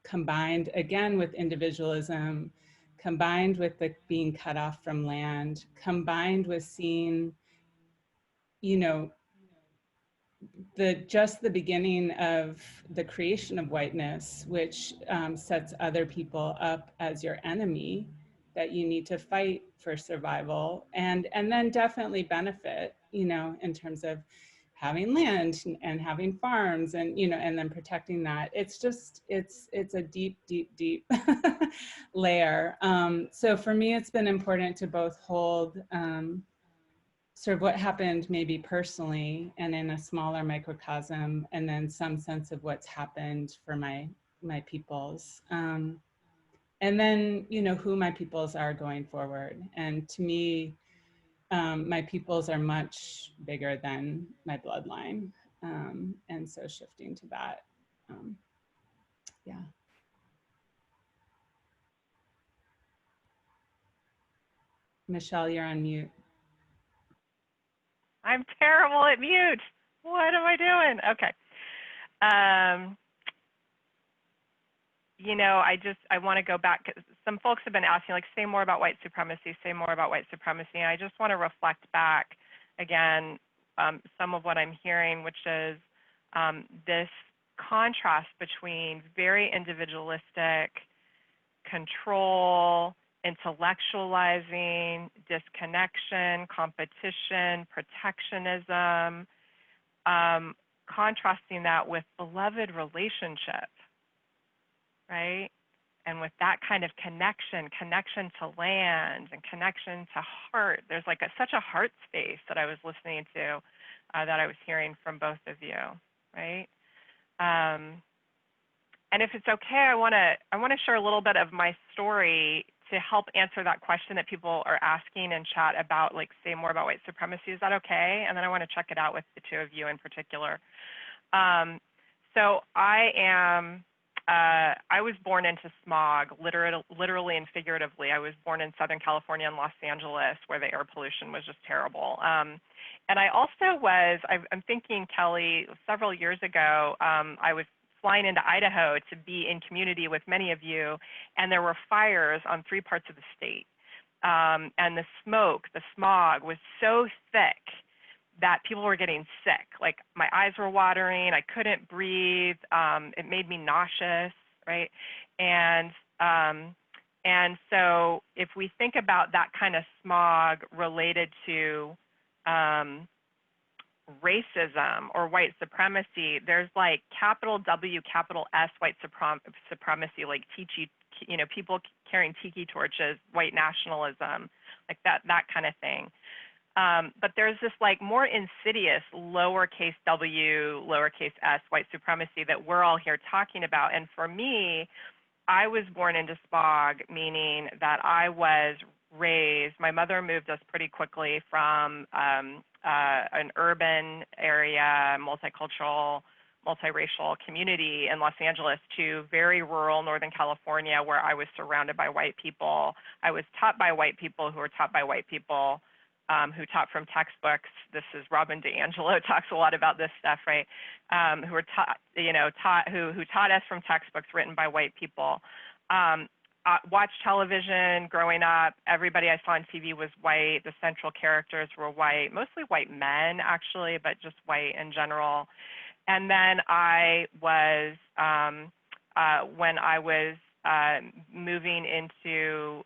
combined again with individualism, combined with the being cut off from land, combined with seeing, you know, just the beginning of the creation of whiteness, which sets other people up as your enemy that you need to fight for survival, and then definitely benefit, you know, in terms of having land and having farms, and, you know, and then protecting that. It's just, it's a deep, deep, deep layer. So for me, it's been important to both hold sort of what happened maybe personally and in a smaller microcosm, and then some sense of what's happened for my peoples. And then, you know, who my peoples are going forward. And to me, my peoples are much bigger than my bloodline. And so shifting to that, yeah. Michelle, you're on mute. I'm terrible at mute. What am I doing? Okay. You know, I want to go back. Some folks have been asking, like, say more about white supremacy, say more about white supremacy. And I just want to reflect back again, some of what I'm hearing, which is this contrast between very individualistic control, intellectualizing, disconnection, competition, protectionism, contrasting that with beloved relationship, right? And with that kind of connection to land and connection to heart. There's like such a heart space that I was listening to, that I was hearing from both of you, right? And if it's okay, I want to share a little bit of my story to help answer that question that people are asking in chat about, like, say more about white supremacy. Is that okay? And then I want to check it out with the two of you in particular. So I was born into smog, literally and figuratively. I was born in Southern California in Los Angeles, where the air pollution was just terrible. And I also I'm thinking, Kelly, several years ago, I was flying into Idaho to be in community with many of you, and there were fires on 3 parts of the state. And the smoke, the smog was so thick that people were getting sick. Like, my eyes were watering, I couldn't breathe, it made me nauseous, right? And so if we think about that kind of smog related to racism or white supremacy, there's like capital W, capital S white supremacy, like people carrying tiki torches, white nationalism, like that kind of thing. But there's this like more insidious lowercase w, lowercase s white supremacy that we're all here talking about. And for me, I was born into smog, meaning that I was raised, my mother moved us pretty quickly from an urban area, multicultural, multiracial community in Los Angeles to very rural Northern California, where I was surrounded by white people. I was taught by white people who were taught by white people, who taught from textbooks. This is Robin DiAngelo talks a lot about this stuff, right? Who were taught, who taught us from textbooks written by white people. Watched television growing up. Everybody I saw on TV was white. The central characters were white, mostly white men actually, but just white in general. And then I was, when I was moving into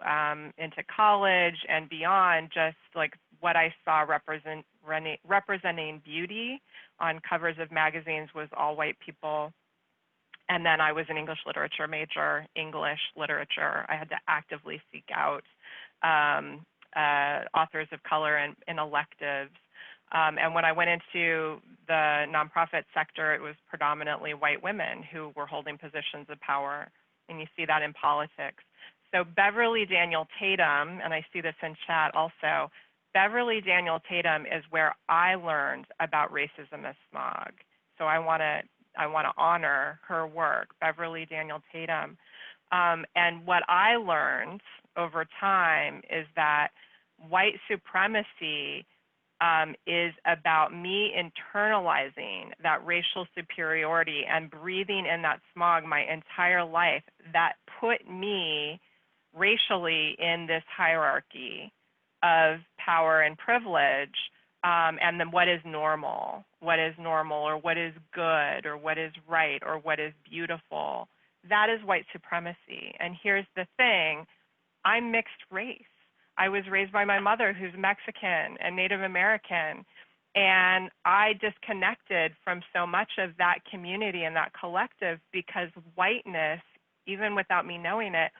college and beyond, just like what I saw representing beauty on covers of magazines was all white people. And then I was an English literature major, English literature. I had to actively seek out authors of color in electives. And when I went into the nonprofit sector, it was predominantly white women who were holding positions of power. And you see that in politics. So Beverly Daniel Tatum, and I see this in chat also, Beverly Daniel Tatum is where I learned about racism as smog. So I want to honor her work, Beverly Daniel Tatum. And what I learned over time is that white supremacy is about me internalizing that racial superiority and breathing in that smog my entire life that put me racially in this hierarchy of power and privilege, and then what is normal, or what is good, or what is right, or what is beautiful. That is white supremacy. And here's the thing, I'm mixed race. I was raised by my mother who's Mexican and Native American, and I disconnected from so much of that community and that collective because whiteness, even without me knowing it,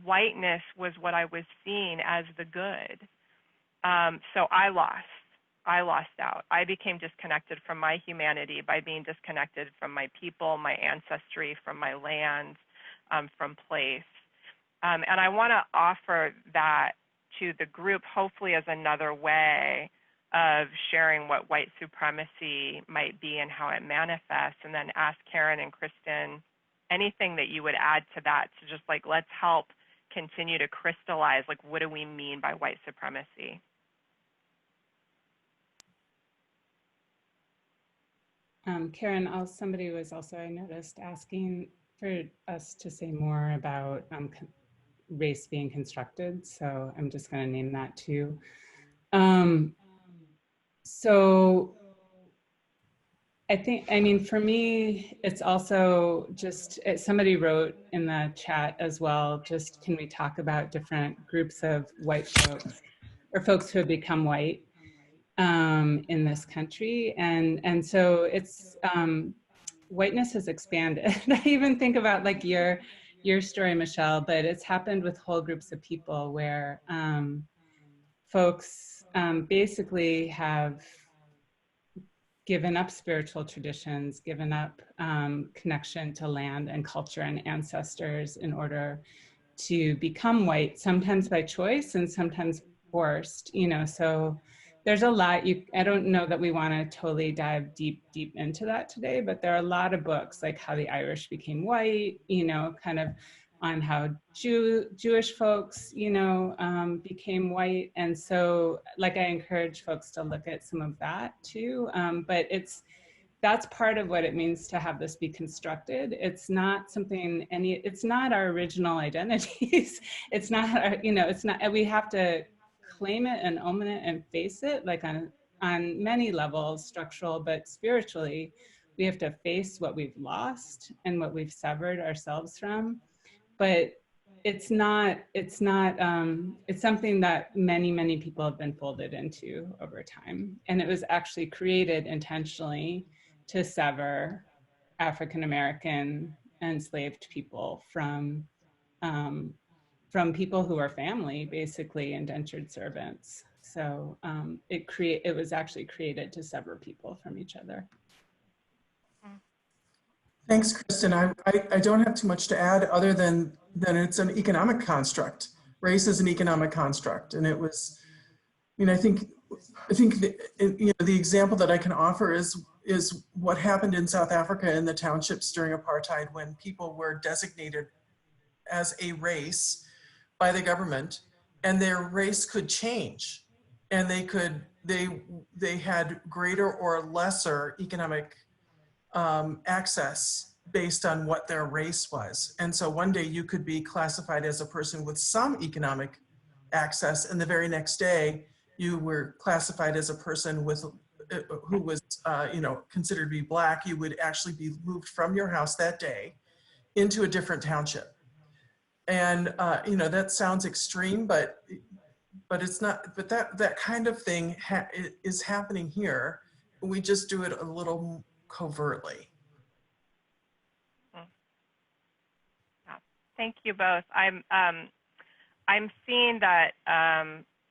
whiteness was what I was seeing as the good. So I lost out. I became disconnected from my humanity by being disconnected from my people, my ancestry, from my land, from place. And I want to offer that to the group, hopefully as another way of sharing what white supremacy might be and how it manifests, and then ask Karen and Kristen anything that you would add to that, to just like, let's help continue to crystallize, like, what do we mean by white supremacy? Karen, somebody was also, I noticed, asking for us to say more about race being constructed. So I'm just going to name that too. So I mean, for me, it's also just, somebody wrote in the chat as well, just can we talk about different groups of white folks or folks who have become white in this country. And so it's, whiteness has expanded. I even think about like your story, Michelle, but it's happened with whole groups of people where folks basically have given up spiritual traditions, given up connection to land and culture and ancestors in order to become white, sometimes by choice and sometimes forced, you know. So there's a lot. I don't know that we want to totally dive deep into that today, but there are a lot of books like How the Irish Became White, you know, kind of on how Jewish folks, you know, became white. And so like, I encourage folks to look at some of that too. But that's part of what it means to have this be constructed. It's not something, it's not our original identities. It's not, our, you know, it's not, we have to claim it and own it and face it, like on many levels, structural, but spiritually, we have to face what we've lost and what we've severed ourselves from. But it's something that many people have been folded into over time. And it was actually created intentionally to sever African-American enslaved people from people who are family, basically indentured servants. So it was actually created to sever people from each other. Thanks, Kristen. I don't have too much to add other than it's an economic construct. Race is an economic construct. And it was, you know, I think you know, the example that I can offer is what happened in South Africa in the townships during apartheid, when people were designated as a race by the government, and their race could change, and they had greater or lesser economic access based on what their race was. And so one day you could be classified as a person with some economic access, and the very next day you were classified as a person with who was you know, considered to be Black. You would actually be moved from your house that day into a different township. And you know, that sounds extreme, but it's not. But that kind of thing is happening here. We just do it a little covertly. Yeah. Thank you both. I'm seeing that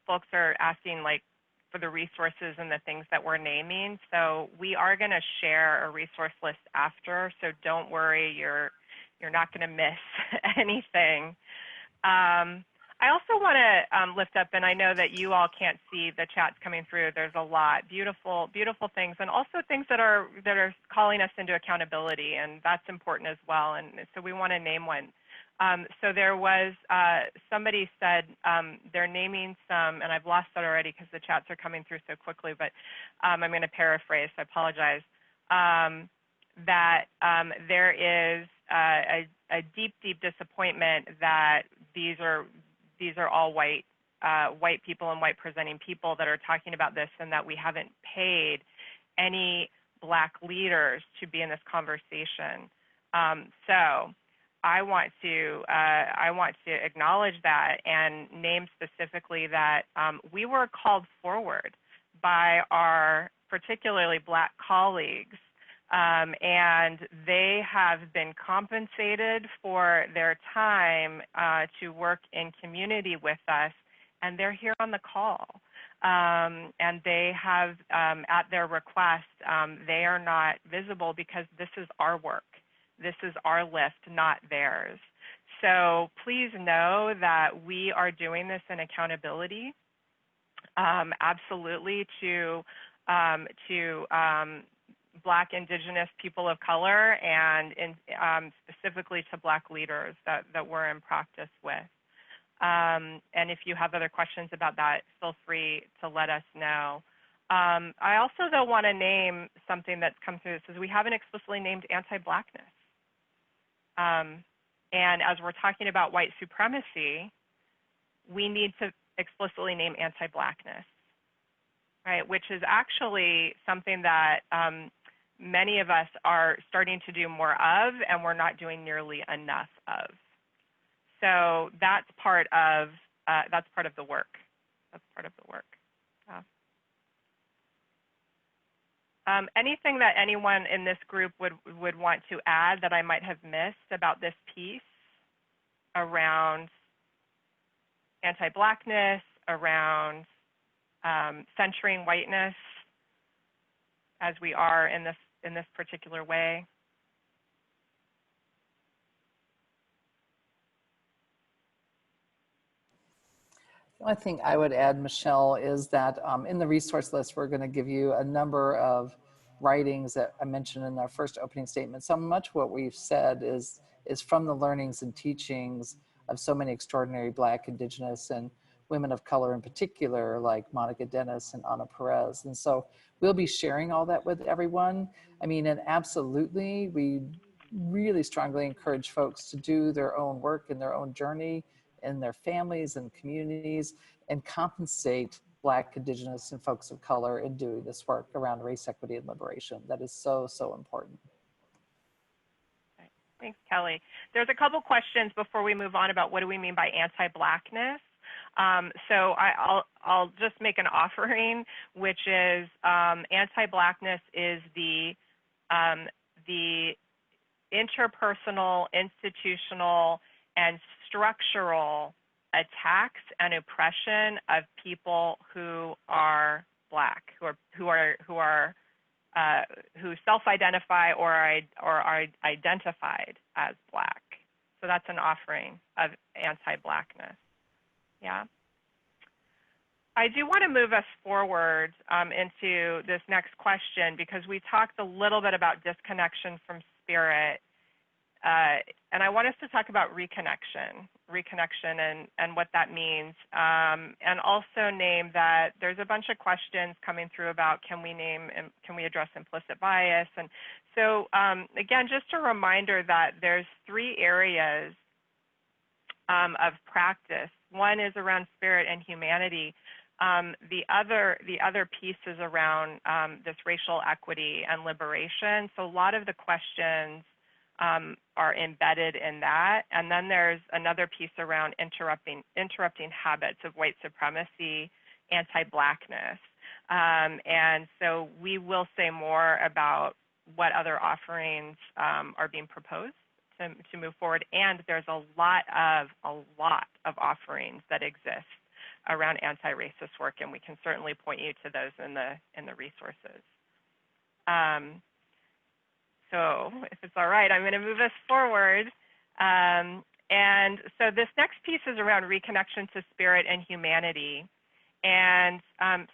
folks are asking like for the resources and the things that we're naming. So we are going to share a resource list after. So don't worry, you're not going to miss anything. I also want to lift up, and I know that you all can't see the chats coming through. There's a lot, beautiful things, and also things that are calling us into accountability, and that's important as well. And so we want to name one. So there was, somebody said they're naming some, and I've lost that already because the chats are coming through so quickly, but I'm going to paraphrase, so I apologize, that there is a deep, deep disappointment that these are all white people and white presenting people that are talking about this, and that we haven't paid any Black leaders to be in this conversation. So I want to acknowledge that and name specifically that we were called forward by our particularly Black colleagues, and they have been compensated for their time to work in community with us, and they're here on the call. And they have, at their request, they are not visible because this is our work. This is our list, not theirs. So please know that we are doing this in accountability, absolutely to Black, Indigenous people of color, and specifically to Black leaders that we're in practice with. And if you have other questions about that, feel free to let us know. I also, though, want to name something that's come through. This is we haven't explicitly named anti-Blackness. And as we're talking about white supremacy, we need to explicitly name anti-Blackness, right? Which is actually something that many of us are starting to do more of, and we're not doing nearly enough of. So that's part of the work. That's part of the work. Anything that anyone in this group would want to add that I might have missed about this piece around anti-Blackness, around centering whiteness as we are in this particular way? The only thing I would add, Michelle, is that in the resource list, we're going to give you a number of writings that I mentioned in our first opening statement. So much of what we've said is from the learnings and teachings of so many extraordinary Black, Indigenous, and women of color in particular, like Monica Dennis and Ana Perez. And so we'll be sharing all that with everyone. I mean, and absolutely, we really strongly encourage folks to do their own work and their own journey in their families and communities, and compensate Black, Indigenous, and folks of color in doing this work around race, equity, and liberation. That is so, so important. Okay. Thanks, Kelly. There's a couple questions before we move on about what do we mean by anti-Blackness. So I'll just make an offering, which is anti-Blackness is the interpersonal, institutional, and structural attacks and oppression of people who are Black, who self-identify or are identified as Black. So that's an offering of anti-Blackness. Yeah. I do want to move us forward into this next question, because we talked a little bit about disconnection from spirit. And I want us to talk about reconnection and what that means. And also name that there's a bunch of questions coming through about can we address implicit bias? And so again, just a reminder that there's 3 areas of practice. One is around spirit and humanity. The other piece is around this racial equity and liberation. So a lot of the questions are embedded in that. And then there's another piece around interrupting habits of white supremacy, anti-Blackness. And so we will say more about what other offerings are being proposed to move forward. And there's a lot of offerings that exist around anti-racist work, and we can certainly point you to those in the resources. So if it's all right, I'm going to move us forward. And so this next piece is around reconnection to spirit and humanity. And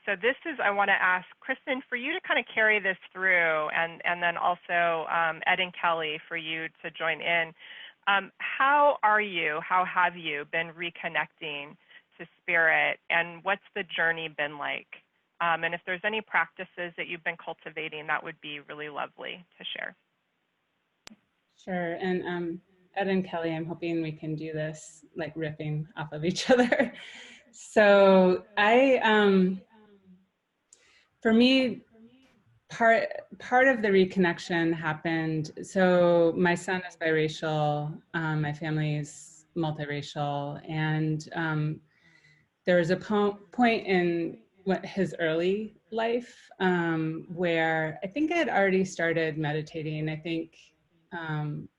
so this is, I want to ask Kristen for you to kind of carry this through, and then also Ed and Kelly for you to join in. How have you been reconnecting to spirit, and what's the journey been like? And if there's any practices that you've been cultivating, that would be really lovely to share. Sure, and Ed and Kelly, I'm hoping we can do this like riffing off of each other. So for me, part of the reconnection happened. So my son is biracial, my family's multiracial, and there was a point in his early life where I think I had already started meditating. I think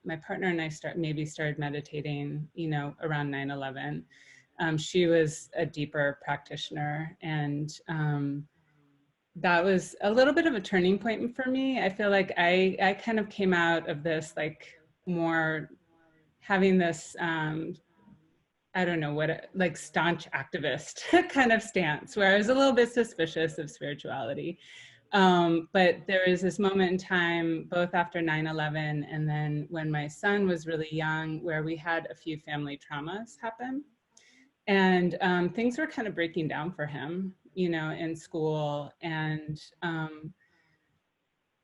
my partner and I maybe started meditating, around 9/11. She was a deeper practitioner, and that was a little bit of a turning point for me. I feel like I kind of came out of this like more having this I don't know like staunch activist kind of stance where I was a little bit suspicious of spirituality. But there was this moment in time, both after 9/11 and then when my son was really young, where we had a few family traumas happen. And things were kind of breaking down for him, in school. And,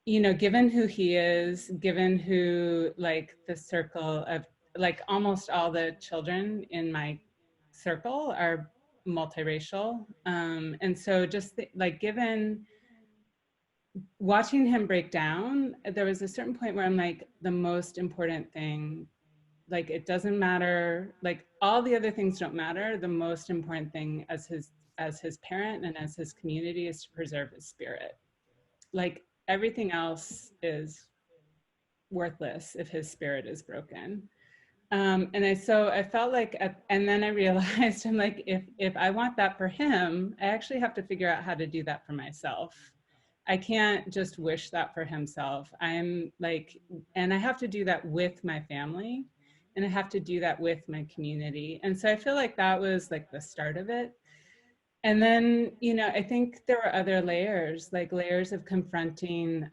given who he is, given who like the circle of like almost all the children in my circle are multiracial. And so just like given watching him break down, there was a certain point where I'm like, the most important thing, like it doesn't matter, like all the other things don't matter. The most important thing as his parent and as his community is to preserve his spirit. Like everything else is worthless if his spirit is broken. So I felt like, and then I realized I'm like, if I want that for him, I actually have to figure out how to do that for myself. I can't just wish that for himself. I'm like, and I have to do that with my family, and I have to do that with my community. And so I feel like that was like the start of it. And then, I think there were other layers, like layers of confronting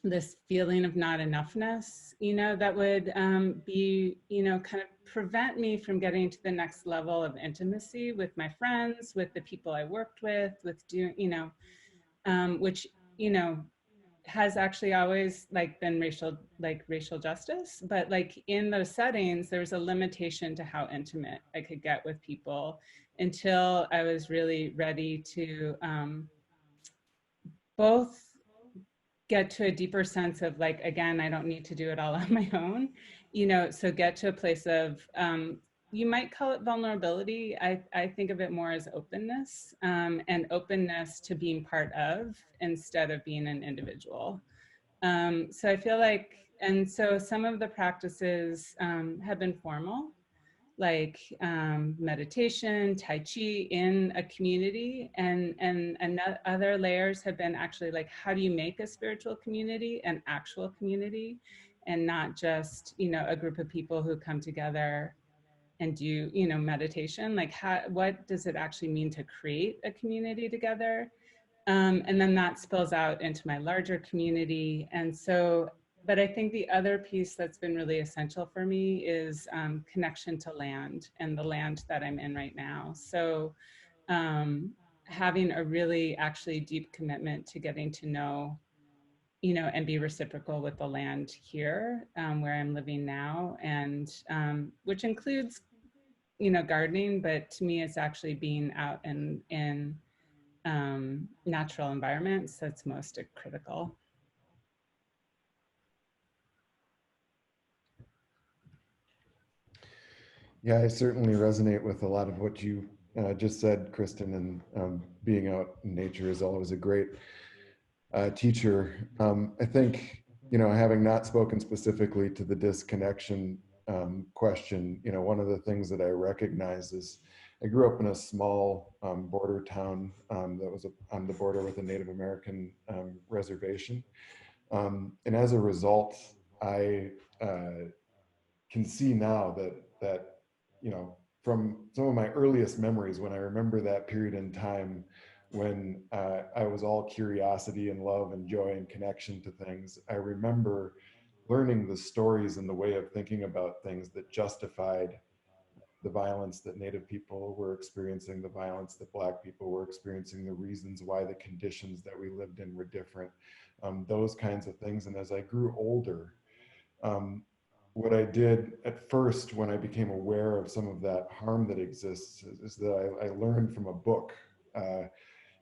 this feeling of not enoughness, that would be, kind of prevent me from getting to the next level of intimacy with my friends, with the people I worked with doing, which, has actually always like been racial justice, but like in those settings, there was a limitation to how intimate I could get with people until I was really ready to both get to a deeper sense of like, again, I don't need to do it all on my own, so get to a place of, you might call it vulnerability. I think of it more as openness, and openness to being part of instead of being an individual. So I feel like, and so some of the practices have been formal, like meditation, Tai Chi in a community, and other layers have been actually like, how do you make a spiritual community, an actual community, and not just, a group of people who come together and do, meditation, like what does it actually mean to create a community together? And then that spills out into my larger community. And so, but I think the other piece that's been really essential for me is connection to land and the land that I'm in right now. So having a really actually deep commitment to getting to know, and be reciprocal with the land here where I'm living now, and which includes, gardening, but to me, it's actually being out in natural environments that's most critical. Yeah, I certainly resonate with a lot of what you just said, Kristen, and being out in nature is always a great teacher. I think, having not spoken specifically to the disconnection question, one of the things that I recognize is I grew up in a small border town that was on the border with a Native American reservation. And as a result, I can see now that from some of my earliest memories, when I remember that period in time when I was all curiosity and love and joy and connection to things, I remember learning the stories and the way of thinking about things that justified the violence that Native people were experiencing, the violence that Black people were experiencing, the reasons why the conditions that we lived in were different, those kinds of things. And as I grew older, what I did at first when I became aware of some of that harm that exists is that I learned from a book,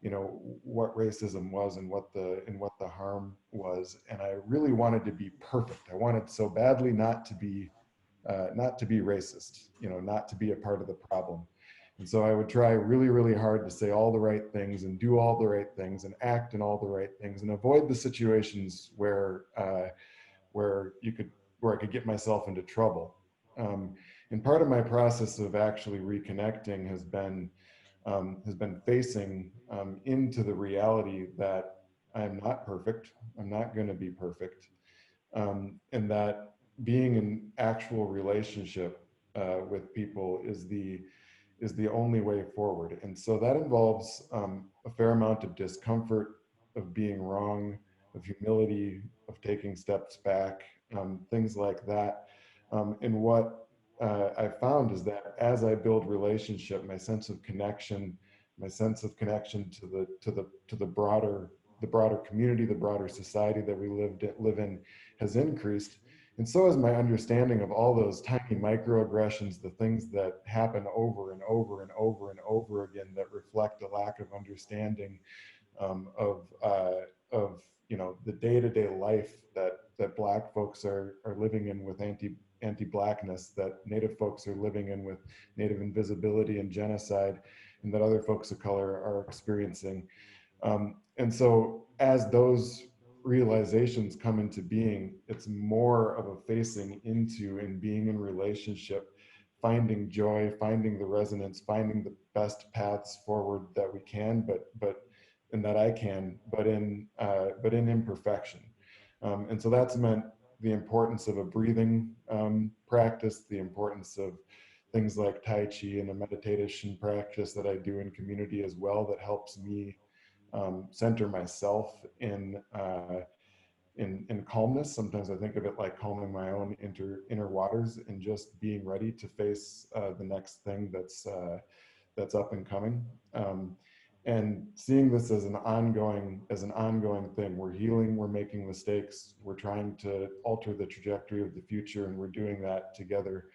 you know, what racism was and what the harm was. And I really wanted to be perfect. I wanted so badly not to be racist, you know, not to be a part of the problem. And so I would try really, really hard to say all the right things and do all the right things and act in all the right things and avoid the situations where I could get myself into trouble. And part of my process of actually reconnecting has been facing into the reality that I'm not perfect. I'm not going to be perfect, and that being in actual relationship with people is the only way forward. And so that involves a fair amount of discomfort, of being wrong, of humility, of taking steps back, things like that. And what I found is that as I build relationship, my sense of connection to the broader community, the broader society that we live in has increased. And so is my understanding of all those tiny microaggressions, the things that happen over and over and over and over again that reflect a lack of understanding of you know, the day-to-day life that Black folks are living in with anti-blackness, that Native folks are living in with Native invisibility and genocide, and that other folks of color are experiencing. And so as those realizations come into being, it's more of a facing into and being in relationship, finding joy, finding the resonance, finding the best paths forward that we can, but and that I can, but in imperfection. And so that's meant the importance of a breathing practice, the importance of things like Tai Chi and a meditation practice that I do in community as well, that helps me center myself in calmness. Sometimes I think of it like calming my own inner waters and just being ready to face the next thing that's up and coming. And seeing this as an ongoing thing. We're healing, we're making mistakes, we're trying to alter the trajectory of the future, and we're doing that together,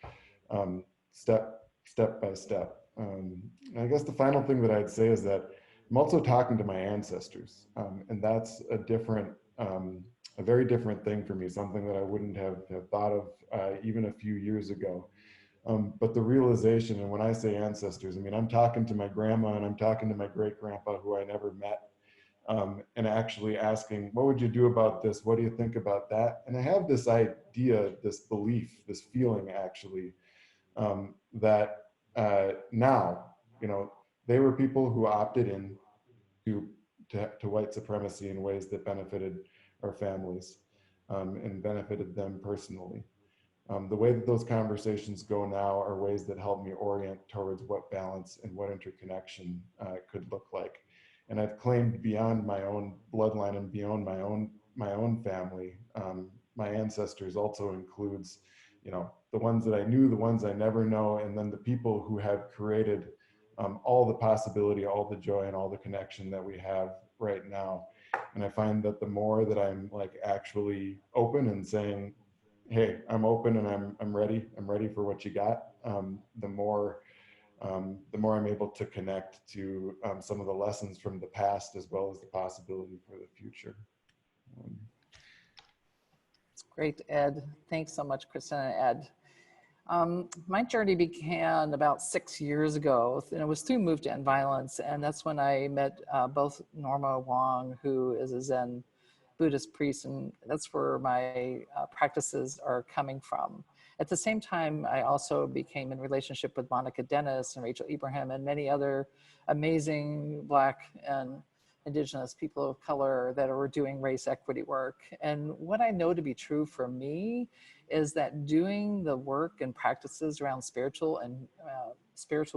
step by step. I guess the final thing that I'd say is that I'm also talking to my ancestors, and that's a very different thing for me, something that I wouldn't have thought of even a few years ago. But the realization, and when I say ancestors, I mean, I'm talking to my grandma and I'm talking to my great grandpa who I never met, and actually asking, what would you do about this? What do you think about that? And I have this idea, this belief, this feeling actually, that now, you know, they were people who opted in to white supremacy in ways that benefited our families and benefited them personally. The way that those conversations go now are ways that help me orient towards what balance and what interconnection could look like. And I've claimed beyond my own bloodline and beyond my own family, my ancestors also includes, you know, the ones that I knew, the ones I never know, and then the people who have created all the possibility, all the joy, and all the connection that we have right now. And I find that the more that I'm like actually open and saying, hey, I'm open and I'm ready for what you got, the more I'm able to connect to some of the lessons from the past as well as the possibility for the future. Great, Ed. Thanks so much, Kristen and Ed. My journey began about 6 years ago, and it was through Move to End Violence, and that's when I met both Norma Wong, who is a Zen Buddhist priest, and that's where my practices are coming from. At the same time, I also became in relationship with Monica Dennis and Rachel Ibrahim and many other amazing Black and Indigenous people of color that are doing race equity work. And what I know to be true for me is that doing the work and practices around spiritual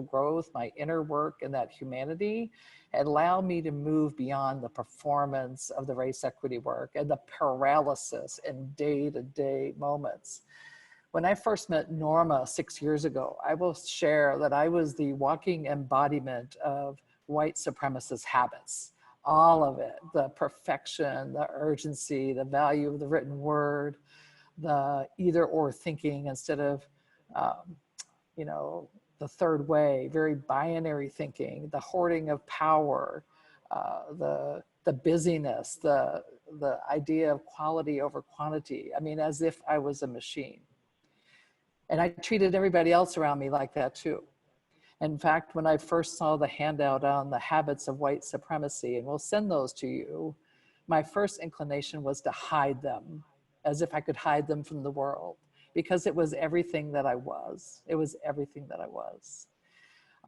growth, my inner work and that humanity, had allowed me to move beyond the performance of the race equity work and the paralysis in day-to-day moments. When I first met Norma 6 years ago, I will share that I was the walking embodiment of white supremacist habits. All of it, the perfection, the urgency, the value of the written word, the either or thinking instead of, you know, the third way, very binary thinking, the hoarding of power, the busyness, the idea of quality over quantity. I mean, as if I was a machine. And I treated everybody else around me like that too. In fact, when I first saw the handout on the habits of white supremacy, and we'll send those to you, my first inclination was to hide them, as if I could hide them from the world, because it was everything that I was. It was everything that I was.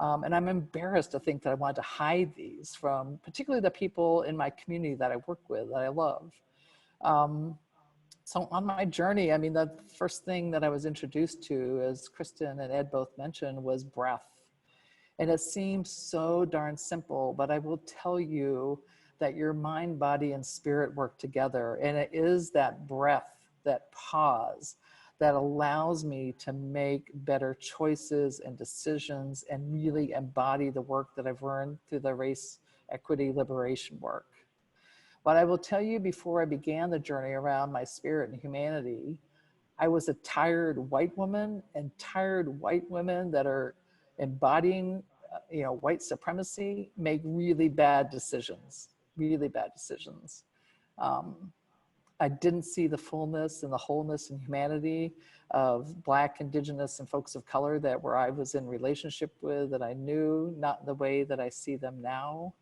And I'm embarrassed to think that I wanted to hide these from particularly the people in my community that I work with, that I love. So on my journey, I mean, the first thing that I was introduced to, as Kristen and Ed both mentioned, was breath. And it seems so darn simple, but I will tell you that your mind, body, and spirit work together. And it is that breath, that pause, that allows me to make better choices and decisions and really embody the work that I've learned through the race equity liberation work. But I will tell you, before I began the journey around my spirit and humanity, I was a tired white woman, and tired white women that are embodying, you know, white supremacy make really bad decisions, really bad decisions. I didn't see the fullness and the wholeness and humanity of Black, Indigenous, and folks of color that where I was in relationship with, that I knew, not in the way that I see them now.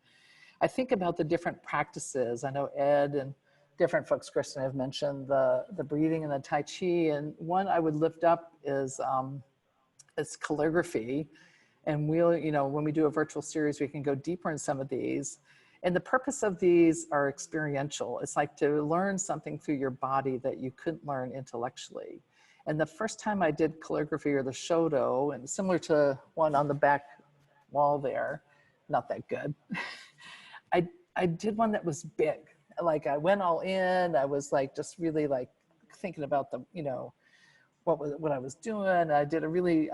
I think about the different practices. I know Ed and different folks, Kristen, have mentioned the breathing and the Tai Chi, and one I would lift up is calligraphy. And we'll, you know, when we do a virtual series, we can go deeper in some of these. And the purpose of these are experiential. It's like to learn something through your body that you couldn't learn intellectually. And the first time I did calligraphy, or the shodo, and similar to one on the back wall there, not that good. I did one that was big. Like I went all in. I was like, just really like thinking about the, you know, what I was doing. I did a really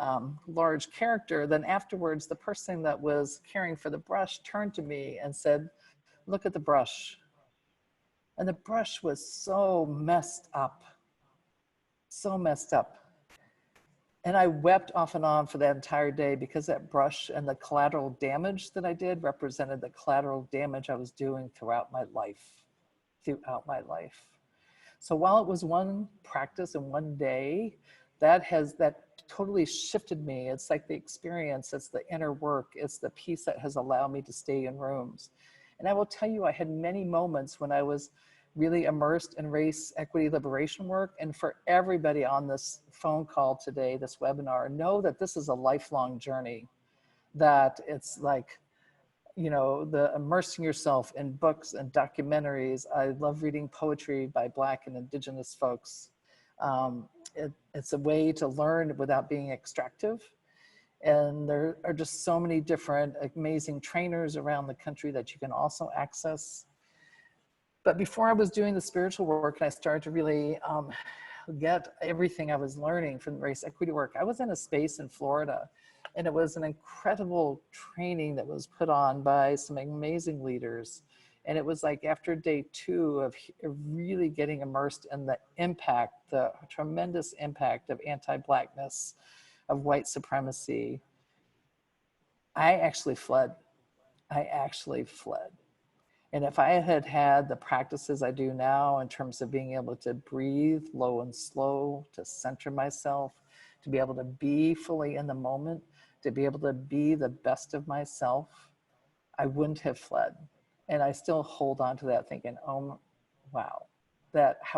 large character. Then afterwards, the person that was caring for the brush turned to me and said, "Look at the brush." And the brush was so messed up, so messed up. And I wept off and on for that entire day, because that brush and the collateral damage that I did represented the collateral damage I was doing throughout my life, So while it was one practice and one day, that totally shifted me. It's like the experience, it's the inner work, it's the peace that has allowed me to stay in rooms. And I will tell you, I had many moments when I was really immersed in race equity liberation work. And for everybody on this phone call today, this webinar, know that this is a lifelong journey, that it's like, you know, the immersing yourself in books and documentaries. I love reading poetry by Black and Indigenous folks. It's a way to learn without being extractive. And there are just so many different amazing trainers around the country that you can also access. But before I was doing the spiritual work and I started to really get everything I was learning from the race equity work, I was in a space in Florida, and it was an incredible training that was put on by some amazing leaders. And it was like after day 2 of really getting immersed in the impact, the tremendous impact of anti-blackness, of white supremacy, I actually fled. And if I had had the practices I do now in terms of being able to breathe low and slow, to center myself, to be able to be fully in the moment, to be able to be the best of myself, I wouldn't have fled. And I still hold on to that thinking, oh, wow,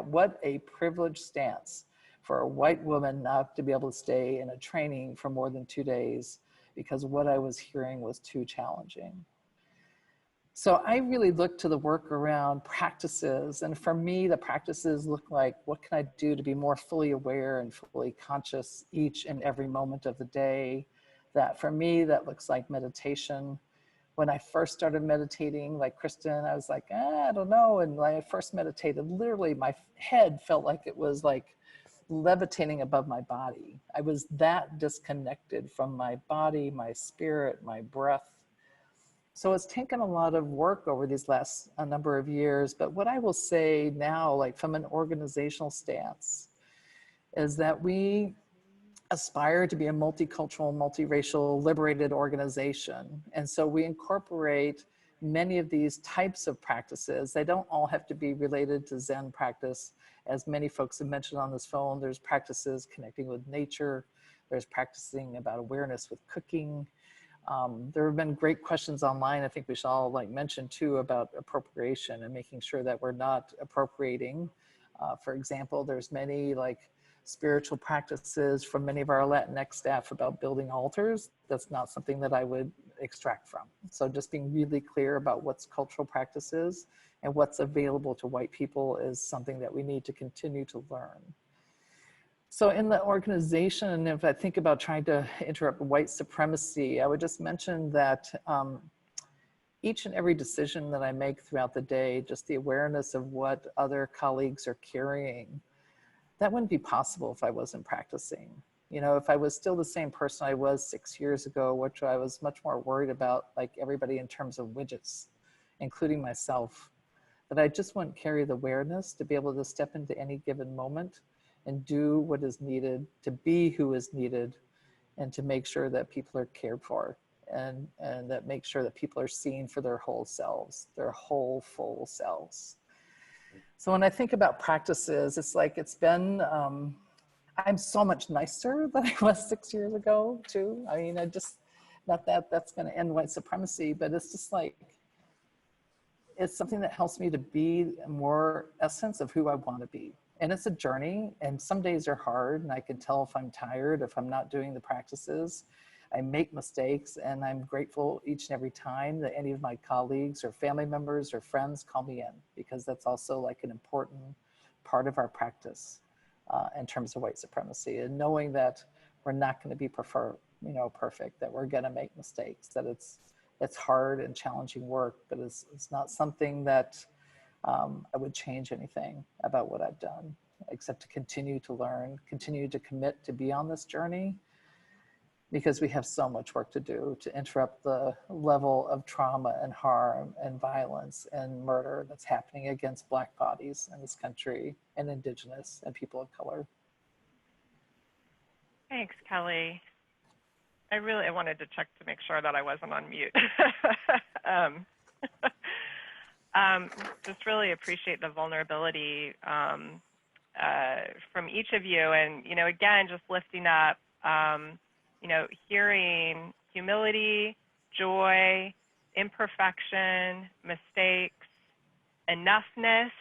what a privileged stance for a white woman not to be able to stay in a training for more than 2 days, because what I was hearing was too challenging. So I really look to the work around practices. And for me, the practices look like, what can I do to be more fully aware and fully conscious each and every moment of the day? That for me, that looks like meditation. When I first started meditating, like Kristen, I was like, I don't know. And when I first meditated, literally my head felt like it was like levitating above my body. I was that disconnected from my body, my spirit, my breath. So it's taken a lot of work over these last number of years. But what I will say now, like from an organizational stance, is that we aspire to be a multicultural, multiracial, liberated organization. And so we incorporate many of these types of practices. They don't all have to be related to Zen practice. As many folks have mentioned on this phone, there's practices connecting with nature. There's practicing about awareness with cooking. There have been great questions online. I think we should all like mention too about appropriation and making sure that we're not appropriating. For example, there's many like spiritual practices from many of our Latinx staff about building altars. That's not something that I would extract from. So just being really clear about what's cultural practices and what's available to white people is something that we need to continue to learn. So in the organization, if I think about trying to interrupt white supremacy, I would just mention that each and every decision that I make throughout the day, just the awareness of what other colleagues are carrying, that wouldn't be possible if I wasn't practicing. You know, if I was still the same person I was 6 years ago, which I was much more worried about, like everybody in terms of widgets, including myself, that I just wouldn't carry the awareness to be able to step into any given moment and do what is needed, to be who is needed, and to make sure that people are cared for, and that make sure that people are seen for their whole selves, their whole full selves. So when I think about practices, it's like it's been, I'm so much nicer than I was 6 years ago too. I mean, I just, not that that's gonna end white supremacy, but it's just like, it's something that helps me to be more essence of who I wanna be. And it's a journey, and some days are hard, and I can tell if I'm tired, if I'm not doing the practices. I make mistakes, and I'm grateful each and every time that any of my colleagues or family members or friends call me in, because that's also like an important part of our practice in terms of white supremacy, and knowing that we're not gonna be perfect, that we're gonna make mistakes, that it's hard and challenging work, but it's not something that I would change anything about what I've done, except to continue to learn, continue to commit to be on this journey, because we have so much work to do to interrupt the level of trauma and harm and violence and murder that's happening against Black bodies in this country, and Indigenous and people of color. Thanks, Kelly. I wanted to check to make sure that I wasn't on mute. Just really appreciate the vulnerability from each of you. And, you know, again, just lifting up, you know, hearing humility, joy, imperfection, mistakes, enoughness,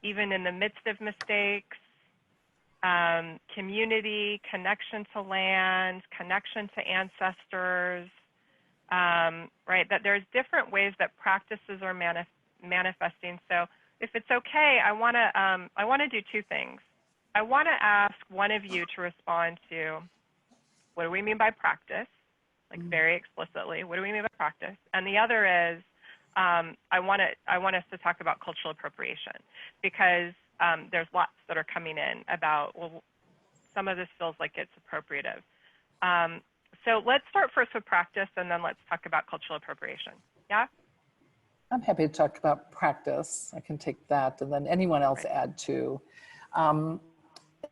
even in the midst of mistakes, community, connection to land, connection to ancestors, right? That there's different ways that practices are manifesting. So if it's okay, I want to do two things. I want to ask one of you to respond to, what do we mean by practice? Like very explicitly, what do we mean by practice? And the other is, I want us to talk about cultural appropriation, because there's lots that are coming in about, well, some of this feels like it's appropriative. So let's start first with practice, and then let's talk about cultural appropriation. Yeah? I'm happy to talk about practice. I can take that, and then anyone else add too.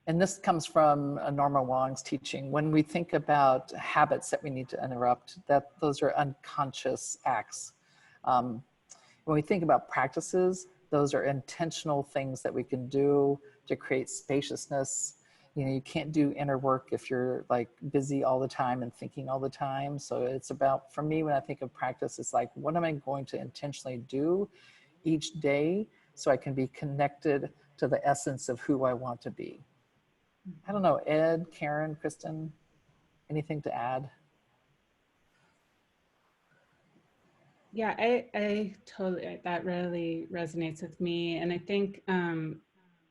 And this comes from Norma Wong's teaching. When we think about habits that we need to interrupt, that those are unconscious acts. When we think about practices, those are intentional things that we can do to create spaciousness. You know, you can't do inner work if you're like busy all the time and thinking all the time. So it's about, for me, when I think of practice, it's like, what am I going to intentionally do each day so I can be connected to the essence of who I want to be? I don't know, Ed, Karen, Kristen, anything to add? Yeah, I totally, that really resonates with me. And I think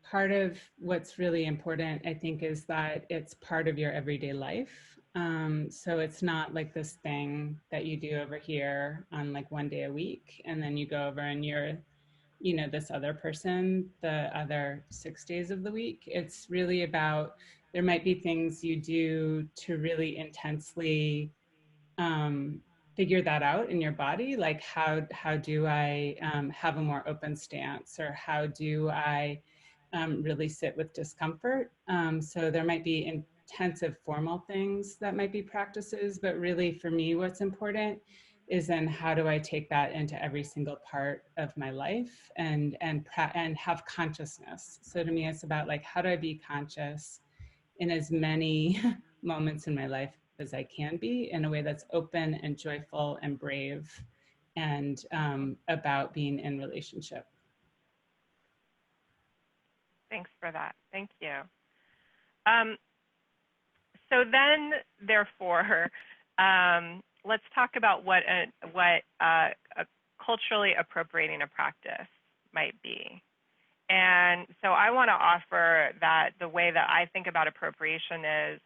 part of what's really important, I think, is that it's part of your everyday life. So it's not like this thing that you do over here on like one day a week, and then you go over and you're, you know, this other person the other 6 days of the week. It's really about, there might be things you do to really intensely figure that out in your body, like how do I have a more open stance, or how do I really sit with discomfort. So there might be intensive formal things that might be practices, but really for me, what's important is then how do I take that into every single part of my life and have consciousness. So to me, it's about like, how do I be conscious in as many moments in my life as I can be, in a way that's open and joyful and brave, and about being in relationship. Thanks for that. Thank you. So then, therefore, let's talk about what a culturally appropriating a practice might be. And so I want to offer that the way that I think about appropriation is,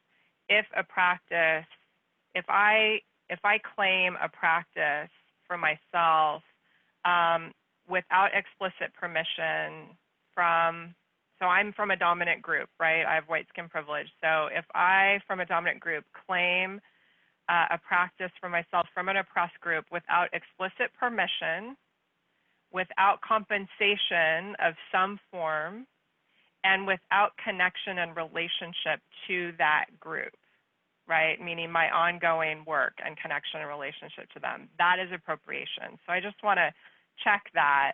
if a practice, if I claim a practice for myself without explicit permission from, so I'm from a dominant group, right? I have white skin privilege. So if I, from a dominant group, claim a practice for myself from an oppressed group without explicit permission, without compensation of some form, and without connection and relationship to that group, right? Meaning my ongoing work and connection and relationship to them. That is appropriation. So I just want to check that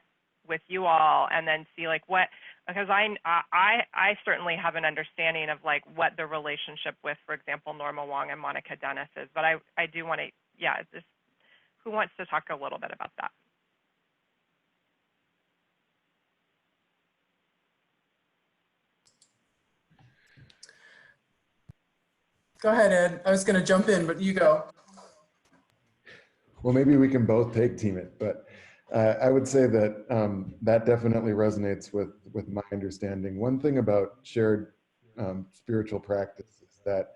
with you all, and then see like what, because I certainly have an understanding of like what the relationship with, for example, Norma Wong and Monica Dennis is, but I do want to, yeah, who wants to talk a little bit about that? Go ahead, Ed. I was going to jump in, but you go. Well, maybe we can both tag team it, but I would say that that definitely resonates with my understanding. One thing about shared spiritual practice is that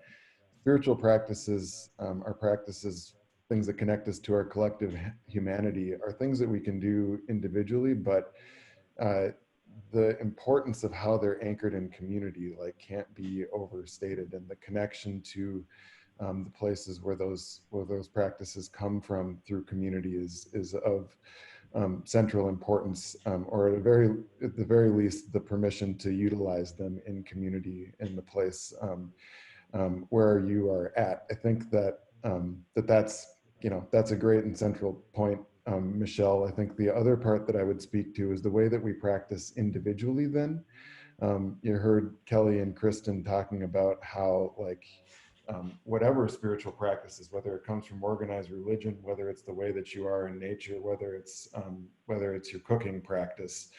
spiritual practices are practices, things that connect us to our collective humanity, are things that we can do individually, but the importance of how they're anchored in community like can't be overstated, and the connection to the places where those practices come from through community is of central importance, or at the very least, the permission to utilize them in community in the place where you are at. I think that that's a great and central point, Michelle. I think the other part that I would speak to is the way that we practice individually. Then you heard Kelly and Kristen talking about how like whatever spiritual practices, whether it comes from organized religion, whether it's the way that you are in nature, whether it's your cooking practice,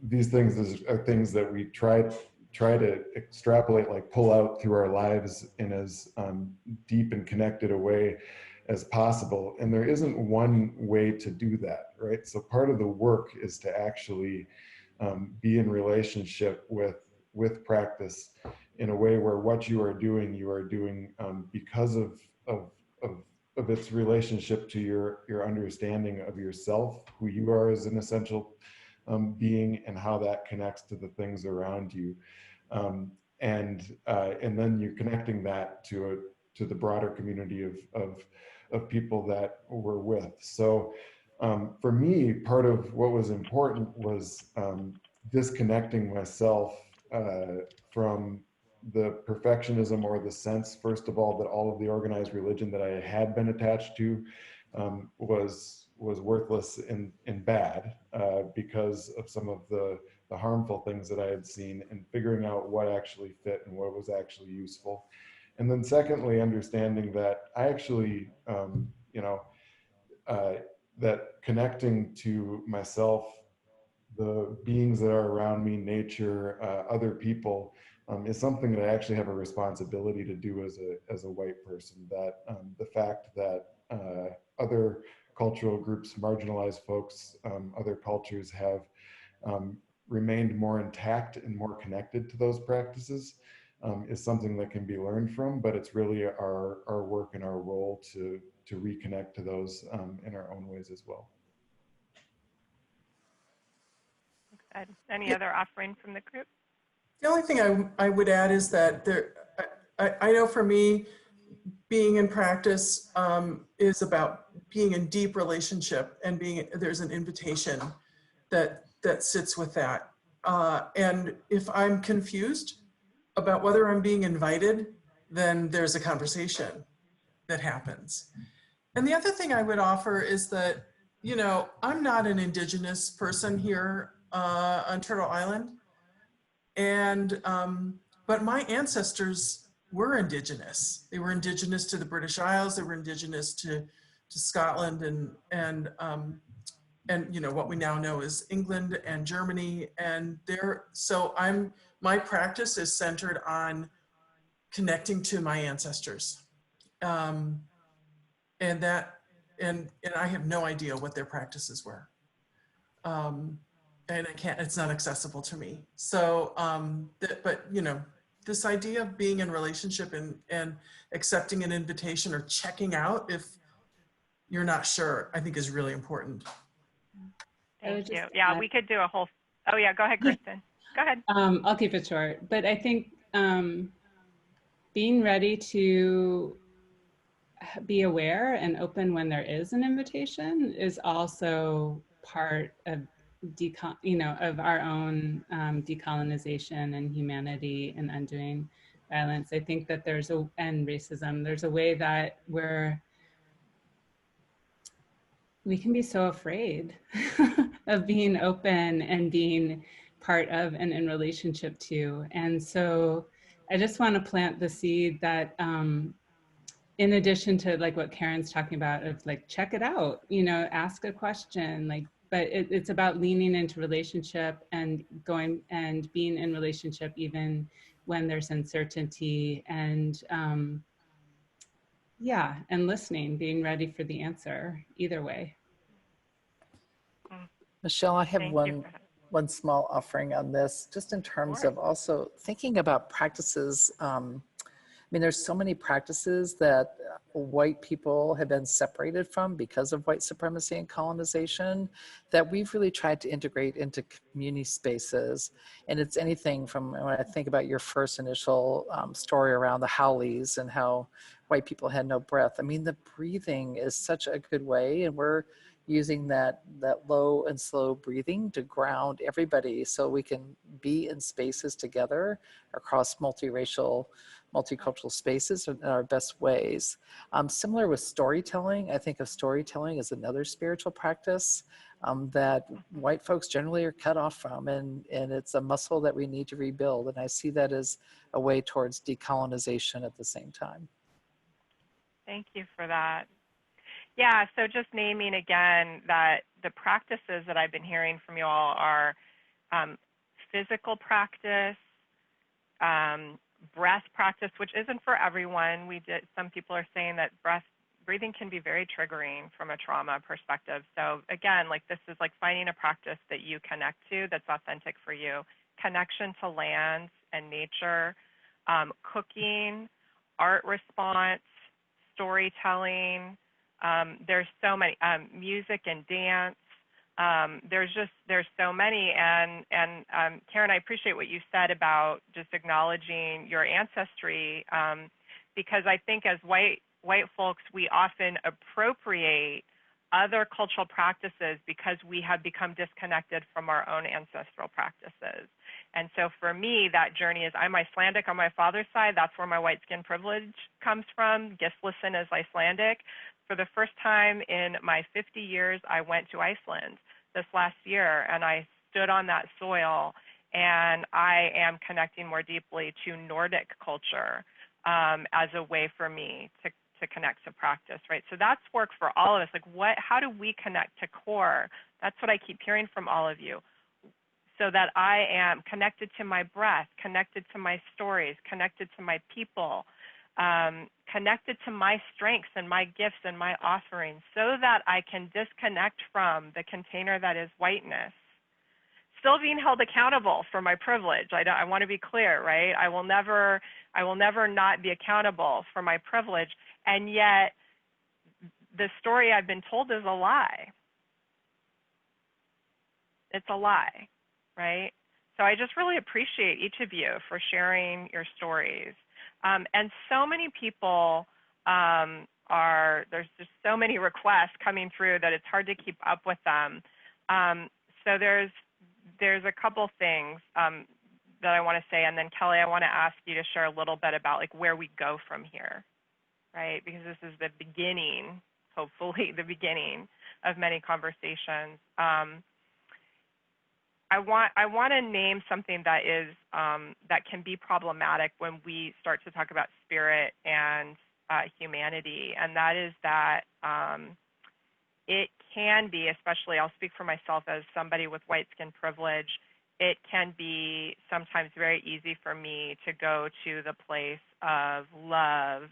these things are things that we try to extrapolate, like pull out through our lives in as deep and connected a way as possible. And there isn't one way to do that, right? So part of the work is to actually be in relationship with practice in a way where what you are doing because of its relationship to your understanding of yourself, who you are as an essential being, and how that connects to the things around you, and then you're connecting that to the broader community of people that we're with. So for me, part of what was important was disconnecting myself from the perfectionism, or the sense, first of all, that all of the organized religion that I had been attached to was worthless and bad because of some of the harmful things that I had seen, and figuring out what actually fit and what was actually useful. And then secondly, understanding that I actually, that connecting to myself, the beings that are around me, nature, other people, is something that I actually have a responsibility to do as a white person. That the fact that other cultural groups, marginalized folks, other cultures have remained more intact and more connected to those practices is something that can be learned from, but it's really our work and our role to reconnect to those in our own ways as well. Good. Any other offering from the group? The only thing I would add is that I know for me, being in practice is about being in deep relationship, and there's an invitation that sits with that. And if I'm confused about whether I'm being invited, then there's a conversation that happens. And the other thing I would offer is that, you know, I'm not an Indigenous person here on Turtle Island. And, but my ancestors were Indigenous. They were Indigenous to the British Isles. They were Indigenous to Scotland and you know, what we now know is England and Germany. And so my practice is centered on connecting to my ancestors. And I have no idea what their practices were. And it's not accessible to me. So, but you know, this idea of being in relationship and accepting an invitation or checking out if you're not sure, I think is really important. Thank you. Yeah, we could do a whole, oh yeah, go ahead, Kristen. Go ahead. I'll keep it short, but I think being ready to be aware and open when there is an invitation is also part of of our own decolonization and humanity and undoing violence. I think that and racism, there's a way that we can be so afraid of being open and being part of and in relationship to. And so I just want to plant the seed that in addition to like what Karen's talking about of like, check it out, you know, ask a question, like, but it's about leaning into relationship and going and being in relationship even when there's uncertainty, and yeah, and listening, being ready for the answer either way. Michelle, I have one small offering on this, just in terms of also thinking about practices. I mean, there's so many practices that white people have been separated from because of white supremacy and colonization that we've really tried to integrate into community spaces. And it's anything from, when I think about your first initial story around the Howleys and how white people had no breath. I mean, the breathing is such a good way, and we're using that low and slow breathing to ground everybody so we can be in spaces together across multiracial, multicultural spaces in our best ways. Similar with storytelling, I think of storytelling as another spiritual practice that white folks generally are cut off from, and it's a muscle that we need to rebuild. And I see that as a way towards decolonization at the same time. Thank you for that. Yeah, so just naming again that the practices that I've been hearing from you all are physical practice, breath practice, which isn't for everyone. Some people are saying that breathing can be very triggering from a trauma perspective. So again, like this is like finding a practice that you connect to that's authentic for you. Connection to land and nature, cooking, art response, storytelling. There's so many, music and dance. There's so many, and Karen, I appreciate what you said about just acknowledging your ancestry, because I think as white folks, we often appropriate other cultural practices because we have become disconnected from our own ancestral practices. And so for me, that journey is, I'm Icelandic on my father's side. That's where my white skin privilege comes from. Gisleson is Icelandic. For the first time in my 50 years, I went to Iceland this last year, and I stood on that soil, and I am connecting more deeply to Nordic culture as a way for me to connect to practice, right? So that's work for all of us. Like, how do we connect to core? That's what I keep hearing from all of you. So that I am connected to my breath, connected to my stories, connected to my people, connected to my strengths and my gifts and my offerings so that I can disconnect from the container that is whiteness. Still being held accountable for my privilege. I want to be clear, right? I will never not be accountable for my privilege. And yet the story I've been told is a lie. It's a lie, right? So I just really appreciate each of you for sharing your stories. And so many people there's just so many requests coming through that it's hard to keep up with them. So there's a couple things that I want to say, and then Kelly, I want to ask you to share a little bit about like where we go from here, right? Because this is the beginning, hopefully the beginning of many conversations. I want to name something that is that can be problematic when we start to talk about spirit and humanity, and that is that it can be, especially I'll speak for myself as somebody with white skin privilege, it can be sometimes very easy for me to go to the place of love.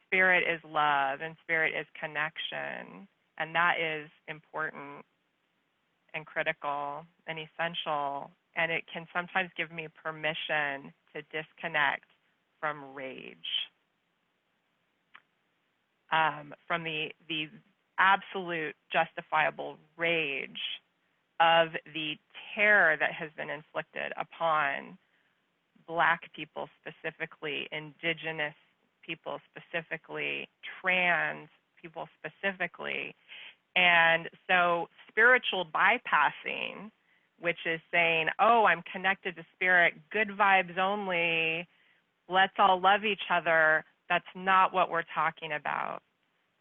Spirit is love and spirit is connection, and that is important and critical and essential, and it can sometimes give me permission to disconnect from rage, from the absolute justifiable rage of the terror that has been inflicted upon Black people specifically, Indigenous people specifically, trans people specifically. And so spiritual bypassing, which is saying, oh, I'm connected to spirit, good vibes only, let's all love each other, that's not what we're talking about.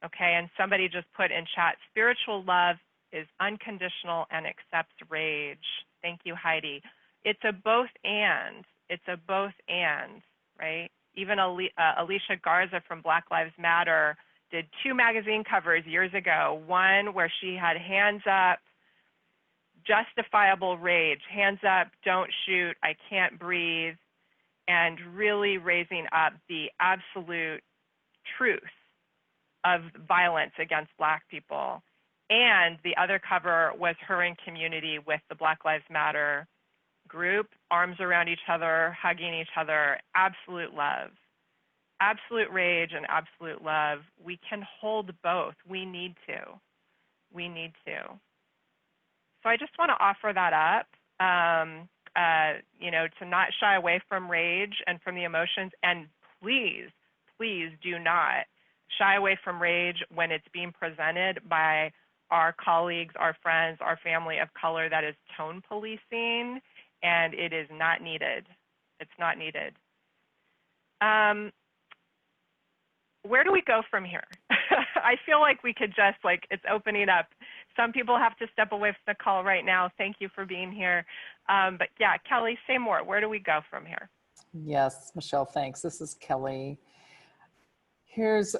Okay, and somebody just put in chat, spiritual love is unconditional and accepts rage. Thank you, Heidi. It's a both and. It's a both and, right? Even Alicia Garza from Black Lives Matter did 2 magazine covers years ago. One where she had hands up, justifiable rage, hands up, don't shoot, I can't breathe, and really raising up the absolute truth of violence against Black people. And the other cover was her in community with the Black Lives Matter group, arms around each other, hugging each other, absolute love. Absolute rage and absolute love. We can hold both. We need to. We need to. So I just want to offer that up, to not shy away from rage and from the emotions. And please, please do not shy away from rage when it's being presented by our colleagues, our friends, our family of color that is tone policing, and it is not needed. It's not needed. Where do we go from here? I feel like we could just, it's opening up. Some people have to step away from the call right now. Thank you for being here. But yeah, Kelly, say more. Where do we go from here? Yes, Michelle, thanks. This is Kelly. Here's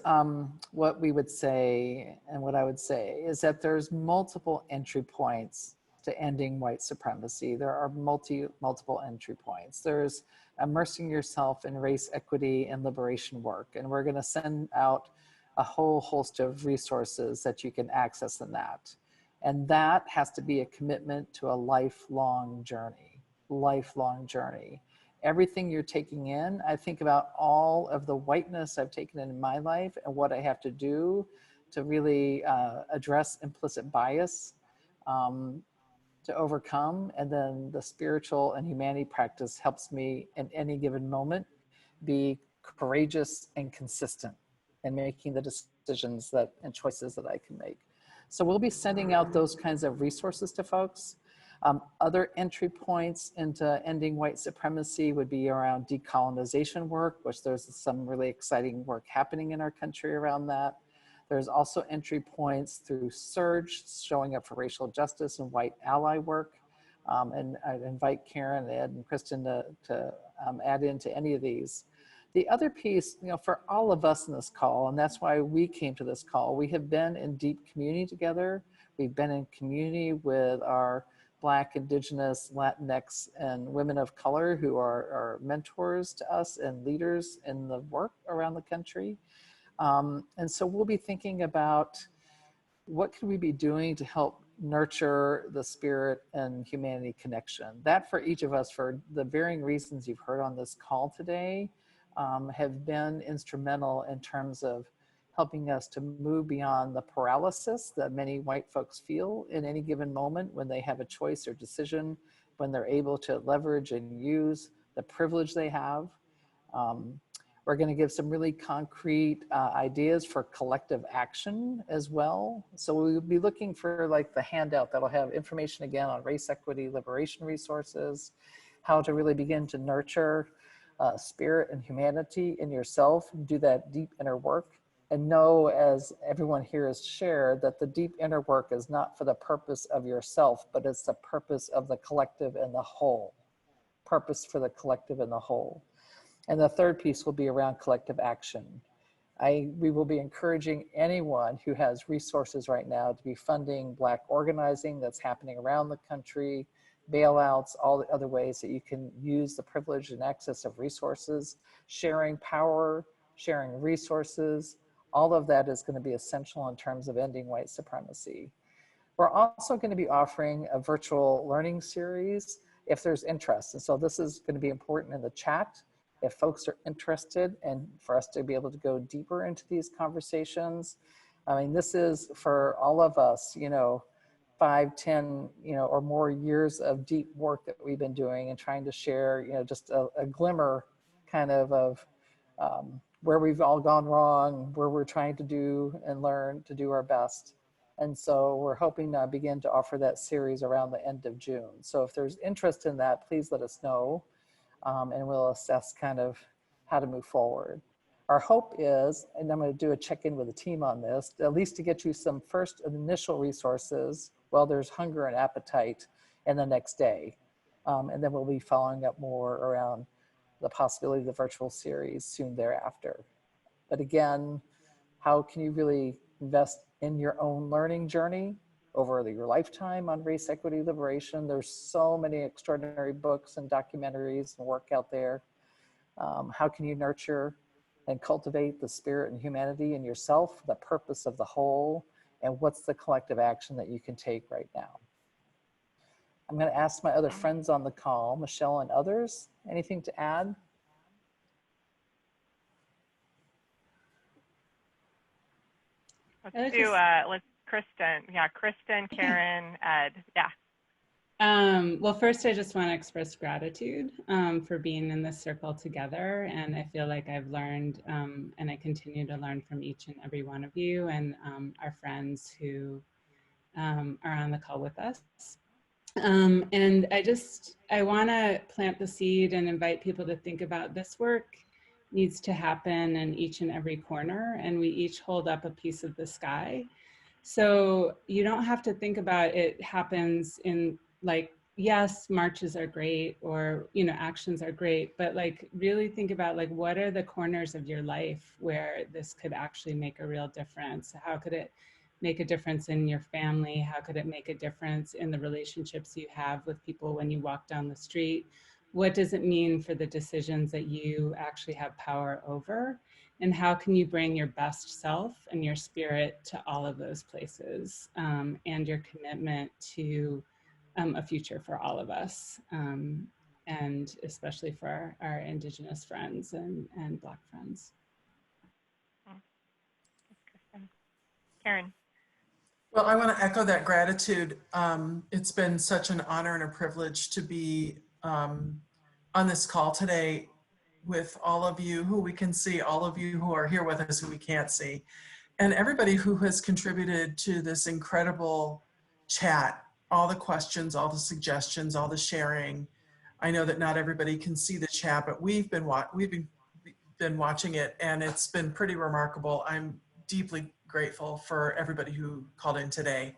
what we would say, and what I would say is that there's multiple entry points to ending white supremacy. There are multiple entry points. There's immersing yourself in race equity and liberation work. And we're gonna send out a whole host of resources that you can access in that. And that has to be a commitment to a lifelong journey, Everything you're taking in, I think about all of the whiteness I've taken in my life and what I have to do to really address implicit bias, to overcome, and then the spiritual and humanity practice helps me in any given moment be courageous and consistent in making the decisions and choices that I can make. So we'll be sending out those kinds of resources to folks. Other entry points into ending white supremacy would be around decolonization work, which there's some really exciting work happening in our country around that. There's also entry points through SURGE, showing up for racial justice and white ally work. And I'd invite Karen, Ed, and Kristen to add into any of these. The other piece, for all of us in this call, and that's why we came to this call, we have been in deep community together. We've been in community with our Black, Indigenous, Latinx, and women of color who are mentors to us and leaders in the work around the country. And so we'll be thinking about what can we be doing to help nurture the spirit and humanity connection. That for each of us, for the varying reasons you've heard on this call today, have been instrumental in terms of helping us to move beyond the paralysis that many white folks feel in any given moment when they have a choice or decision, when they're able to leverage and use the privilege they have. We're going to give some really concrete ideas for collective action as well. So we'll be looking for like the handout that'll have information again on race equity, liberation resources, how to really begin to nurture spirit and humanity in yourself, do that deep inner work, and know, as everyone here has shared, that the deep inner work is not for the purpose of yourself, but it's the purpose of the collective and the whole. Purpose for the collective and the whole. And the third piece will be around collective action. We will be encouraging anyone who has resources right now to be funding Black organizing that's happening around the country, bailouts, all the other ways that you can use the privilege and access of resources, sharing power, sharing resources. All of that is going to be essential in terms of ending white supremacy. We're also going to be offering a virtual learning series if there's interest. And so this is going to be important in the chat if folks are interested, and for us to be able to go deeper into these conversations. I mean, this is for all of us, 5, 10, or more years of deep work that we've been doing and trying to share, just a glimmer kind of where we've all gone wrong, where we're trying to do and learn to do our best. And so we're hoping to begin to offer that series around the end of June. So if there's interest in that, please let us know. And we'll assess kind of how to move forward. Our hope is, and I'm going to do a check-in with the team on this, at least to get you some first initial resources while there's hunger and appetite in the next day. And then we'll be following up more around the possibility of the virtual series soon thereafter. But again, how can you really invest in your own learning journey over your lifetime on race, equity, liberation? There's so many extraordinary books and documentaries and work out there. How can you nurture and cultivate the spirit and humanity in yourself, the purpose of the whole, and what's the collective action that you can take right now? I'm going to ask my other friends on the call, Michelle and others, anything to add? Let's do, let's Kristen. Yeah, Kristen, Karen, Ed. Yeah. Well, first, I just want to express gratitude for being in this circle together. And I feel like I've learned and I continue to learn from each and every one of you and our friends who are on the call with us. And I want to plant the seed and invite people to think about this work needs to happen in each and every corner, and we each hold up a piece of the sky. So you don't have to think about it happens in like, yes, marches are great or, actions are great, but like really think about like, what are the corners of your life where this could actually make a real difference? How could it make a difference in your family? How could it make a difference in the relationships you have with people when you walk down the street? What does it mean for the decisions that you actually have power over? And how can you bring your best self and your spirit to all of those places and your commitment to a future for all of us, and especially for our Indigenous friends and Black friends. Karen. Well, I want to echo that gratitude. It's been such an honor and a privilege to be on this call today with all of you who we can see, all of you who are here with us who we can't see, and everybody who has contributed to this incredible chat, all the questions, all the suggestions, all the sharing. I know that not everybody can see the chat, but we've been watching it, and it's been pretty remarkable. I'm deeply grateful for everybody who called in today.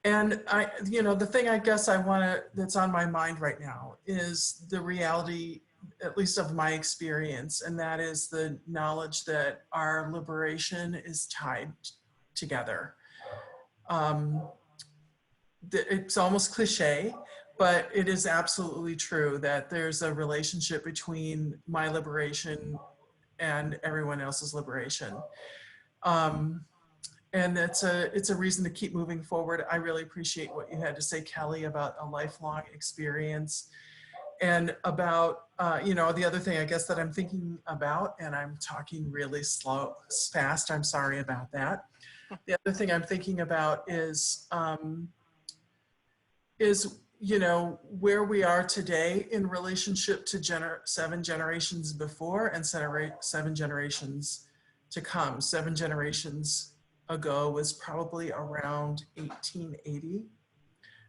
And the thing I guess that's on my mind right now is the reality, at least of my experience, and that is the knowledge that our liberation is tied together. it's almost cliche, but it is absolutely true that there's a relationship between my liberation and everyone else's liberation. And it's a reason to keep moving forward. I really appreciate what you had to say, Kelly, about a lifelong experience and about, the other thing I guess that I'm thinking about, and I'm talking really slow, fast, I'm sorry about that. The other thing I'm thinking about is where we are today in relationship to 7 generations before and 7 generations to come. 7 generations ago was probably around 1880.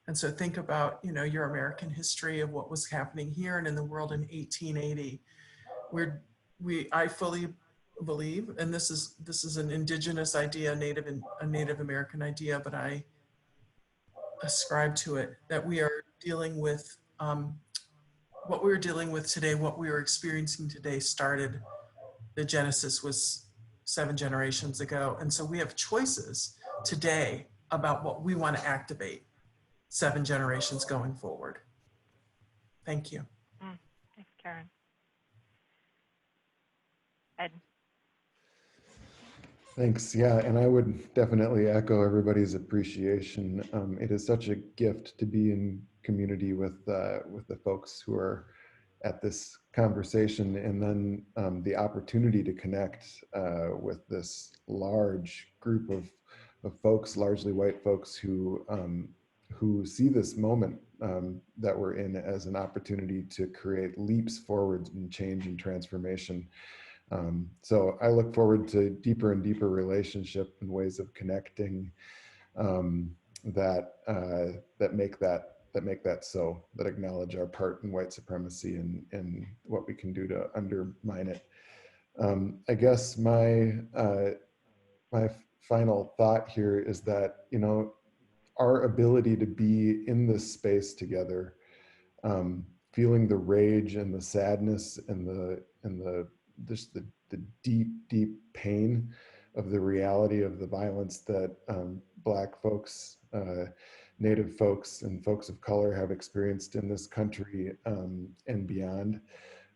And so think about, your American history of what was happening here and in the world in 1880. I fully believe, and this is an indigenous idea, a Native American idea, but I ascribe to it, that we are dealing with what we're dealing with today, what we are experiencing today started, the genesis was 7 generations ago. And so we have choices today about what we want to activate 7 generations going forward. Thank you. Thanks, Karen. Ed. Thanks. Yeah, and I would definitely echo everybody's appreciation. It is such a gift to be in community with the folks who are at this conversation, and then the opportunity to connect with this large group of folks, largely white folks, who see this moment that we're in as an opportunity to create leaps forward in change and transformation. So I look forward to deeper and deeper relationship and ways of connecting that make that so, that acknowledge our part in white supremacy and what we can do to undermine it. I guess my final thought here is that, our ability to be in this space together, feeling the rage and the sadness and the deep pain of the reality of the violence that Black folks, Native folks, and folks of color have experienced in this country and beyond.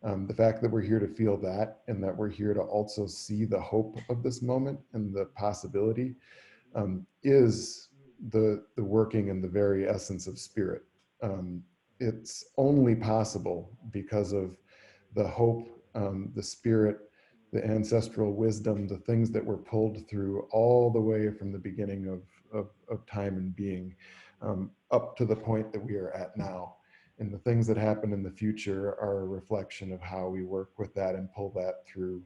The fact that we're here to feel that, and that we're here to also see the hope of this moment and the possibility, is the working and the very essence of spirit. It's only possible because of the hope, the spirit, the ancestral wisdom, the things that were pulled through all the way from the beginning of time and being, up to the point that we are at now. And the things that happen in the future are a reflection of how we work with that and pull that through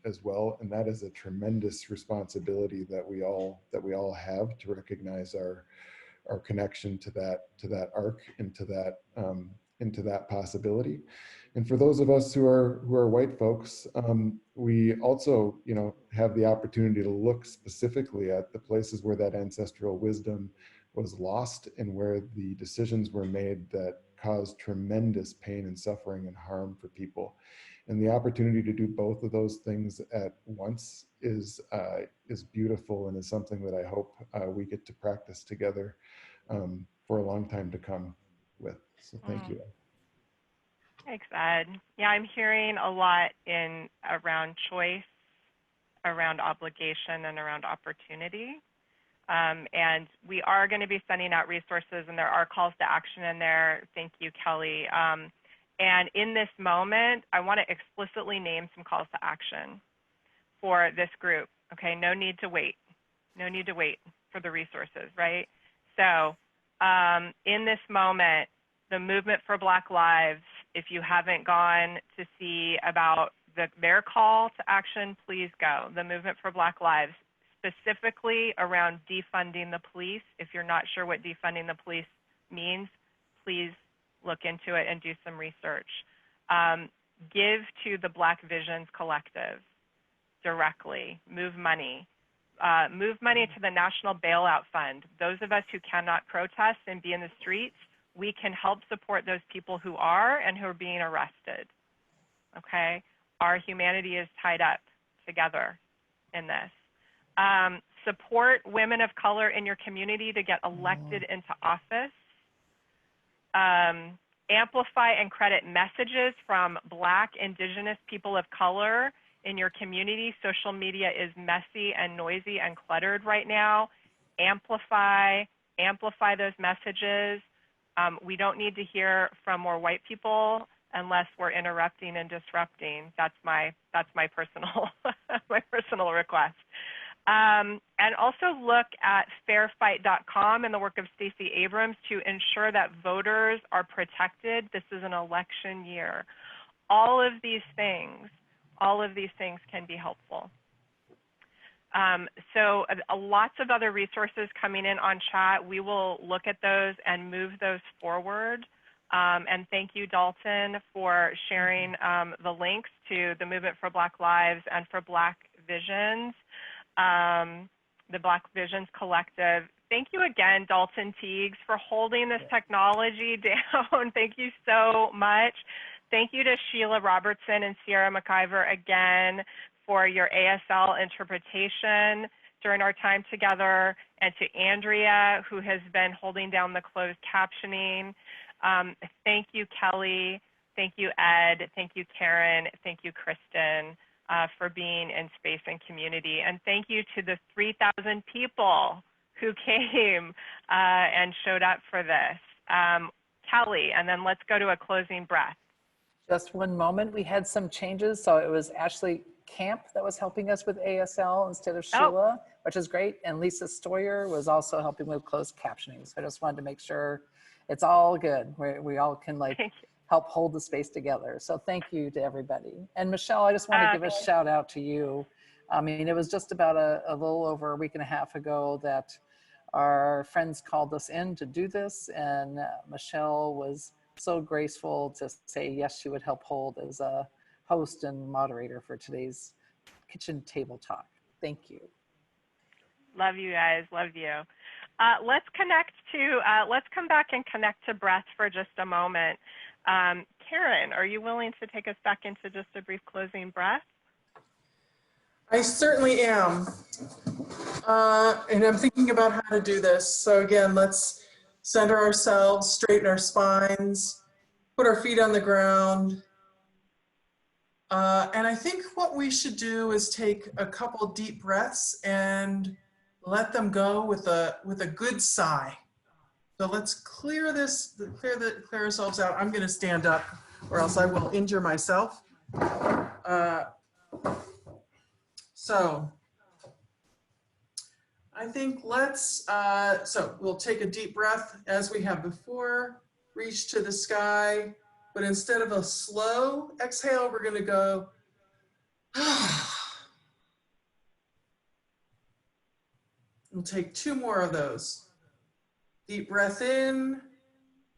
as well. And that is a tremendous responsibility that we all have, to recognize our connection to that arc, into that possibility. And for those of us who are white folks, we also, have the opportunity to look specifically at the places where that ancestral wisdom was lost and where the decisions were made that caused tremendous pain and suffering and harm for people. And the opportunity to do both of those things at once is beautiful, and is something that I hope we get to practice together for a long time to come with. So thank you. Thanks, Ed. Yeah, I'm hearing a lot around choice, around obligation, and around opportunity. And we are going to be sending out resources, and there are calls to action in there. Thank you, Kelly. And in this moment, I want to explicitly name some calls to action for this group. Okay, no need to wait. No need to wait for the resources, right? So in this moment, the Movement for Black Lives, if you haven't gone to see about their call to action, please go. The Movement for Black Lives, specifically around defunding the police. If you're not sure what defunding the police means, please look into it and do some research. Give to the Black Visions Collective directly. Move money. Move money to the National Bailout Fund. Those of us who cannot protest and be in the streets, we can help support those people who are and who are being arrested. Okay? Our humanity is tied up together in this. Support women of color in your community to get elected into office. Amplify and credit messages from Black, Indigenous, people of color in your community. Social media is messy and noisy and cluttered right now. Amplify those messages. We don't need to hear from more white people unless we're interrupting and disrupting. That's my personal my personal request. And also look at fairfight.com and the work of Stacey Abrams to ensure that voters are protected. This is an election year. All of these things can be helpful. So lots of other resources coming in on chat. We will look at those and move those forward. And thank you, Dalton, for sharing the links to the Movement for Black Lives and for Black Visions, the Black Visions Collective. Thank you again, Dalton Teagues, for holding this technology down. Thank you so much. Thank you to Sheila Robertson and Sierra McIver again for your ASL interpretation during our time together, and to Andrea, who has been holding down the closed captioning. Thank you, Kelly. Thank you, Ed. Thank you, Karen. Thank you, Kristen, for being in space and community. And thank you to the 3,000 people who came and showed up for this. Kelly, and then let's go to a closing breath. Just one moment. We had some changes. So it was Ashley Camp that was helping us with ASL instead of Sheila, which is great. And Lisa Stoyer was also helping with closed captioning. So I just wanted to make sure it's all good. We all can help hold the space together. So thank you to everybody. And Michelle, I just want to give a shout out to you. I mean, it was just about a little over a week and a half ago that our friends called us in to do this. And Michelle was so graceful to say yes, she would help hold as a host and moderator for today's kitchen table talk. Thank you. Love you guys, love you. Let's come back and connect to breath for just a moment. Karen, are you willing to take us back into just a brief closing breath? I certainly am. And I'm thinking about how to do this. So again, let's center ourselves, straighten our spines, put our feet on the ground. And I think what we should do is take a couple deep breaths and let them go with a good sigh. So let's clear ourselves out. I'm going to stand up or else I will injure myself. So I think so we'll take a deep breath as we have before, reach to the sky, but instead of a slow exhale, we're going to go, we'll take 2 more of those. Deep breath in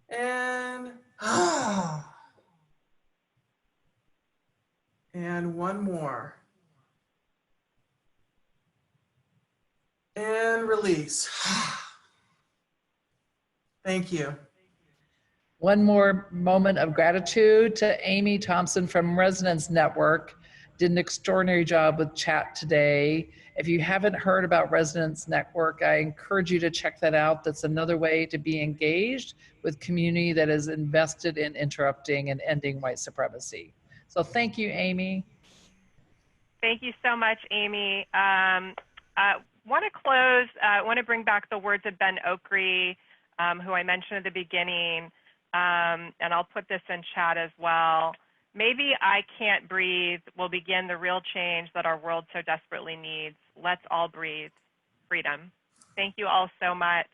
and and 1 more. And release. Thank you. One more moment of gratitude to Amy Thompson from Resonance Network. Did an extraordinary job with chat today. If you haven't heard about Resonance Network, I encourage you to check that out. That's another way to be engaged with community that is invested in interrupting and ending white supremacy. So thank you, Amy. Thank you so much, Amy. Want to close, want to bring back the words of Ben Okri, who I mentioned at the beginning, and I'll put this in chat as well. Maybe I can't breathe will begin the real change that our world so desperately needs. Let's all breathe. Freedom. Thank you all so much.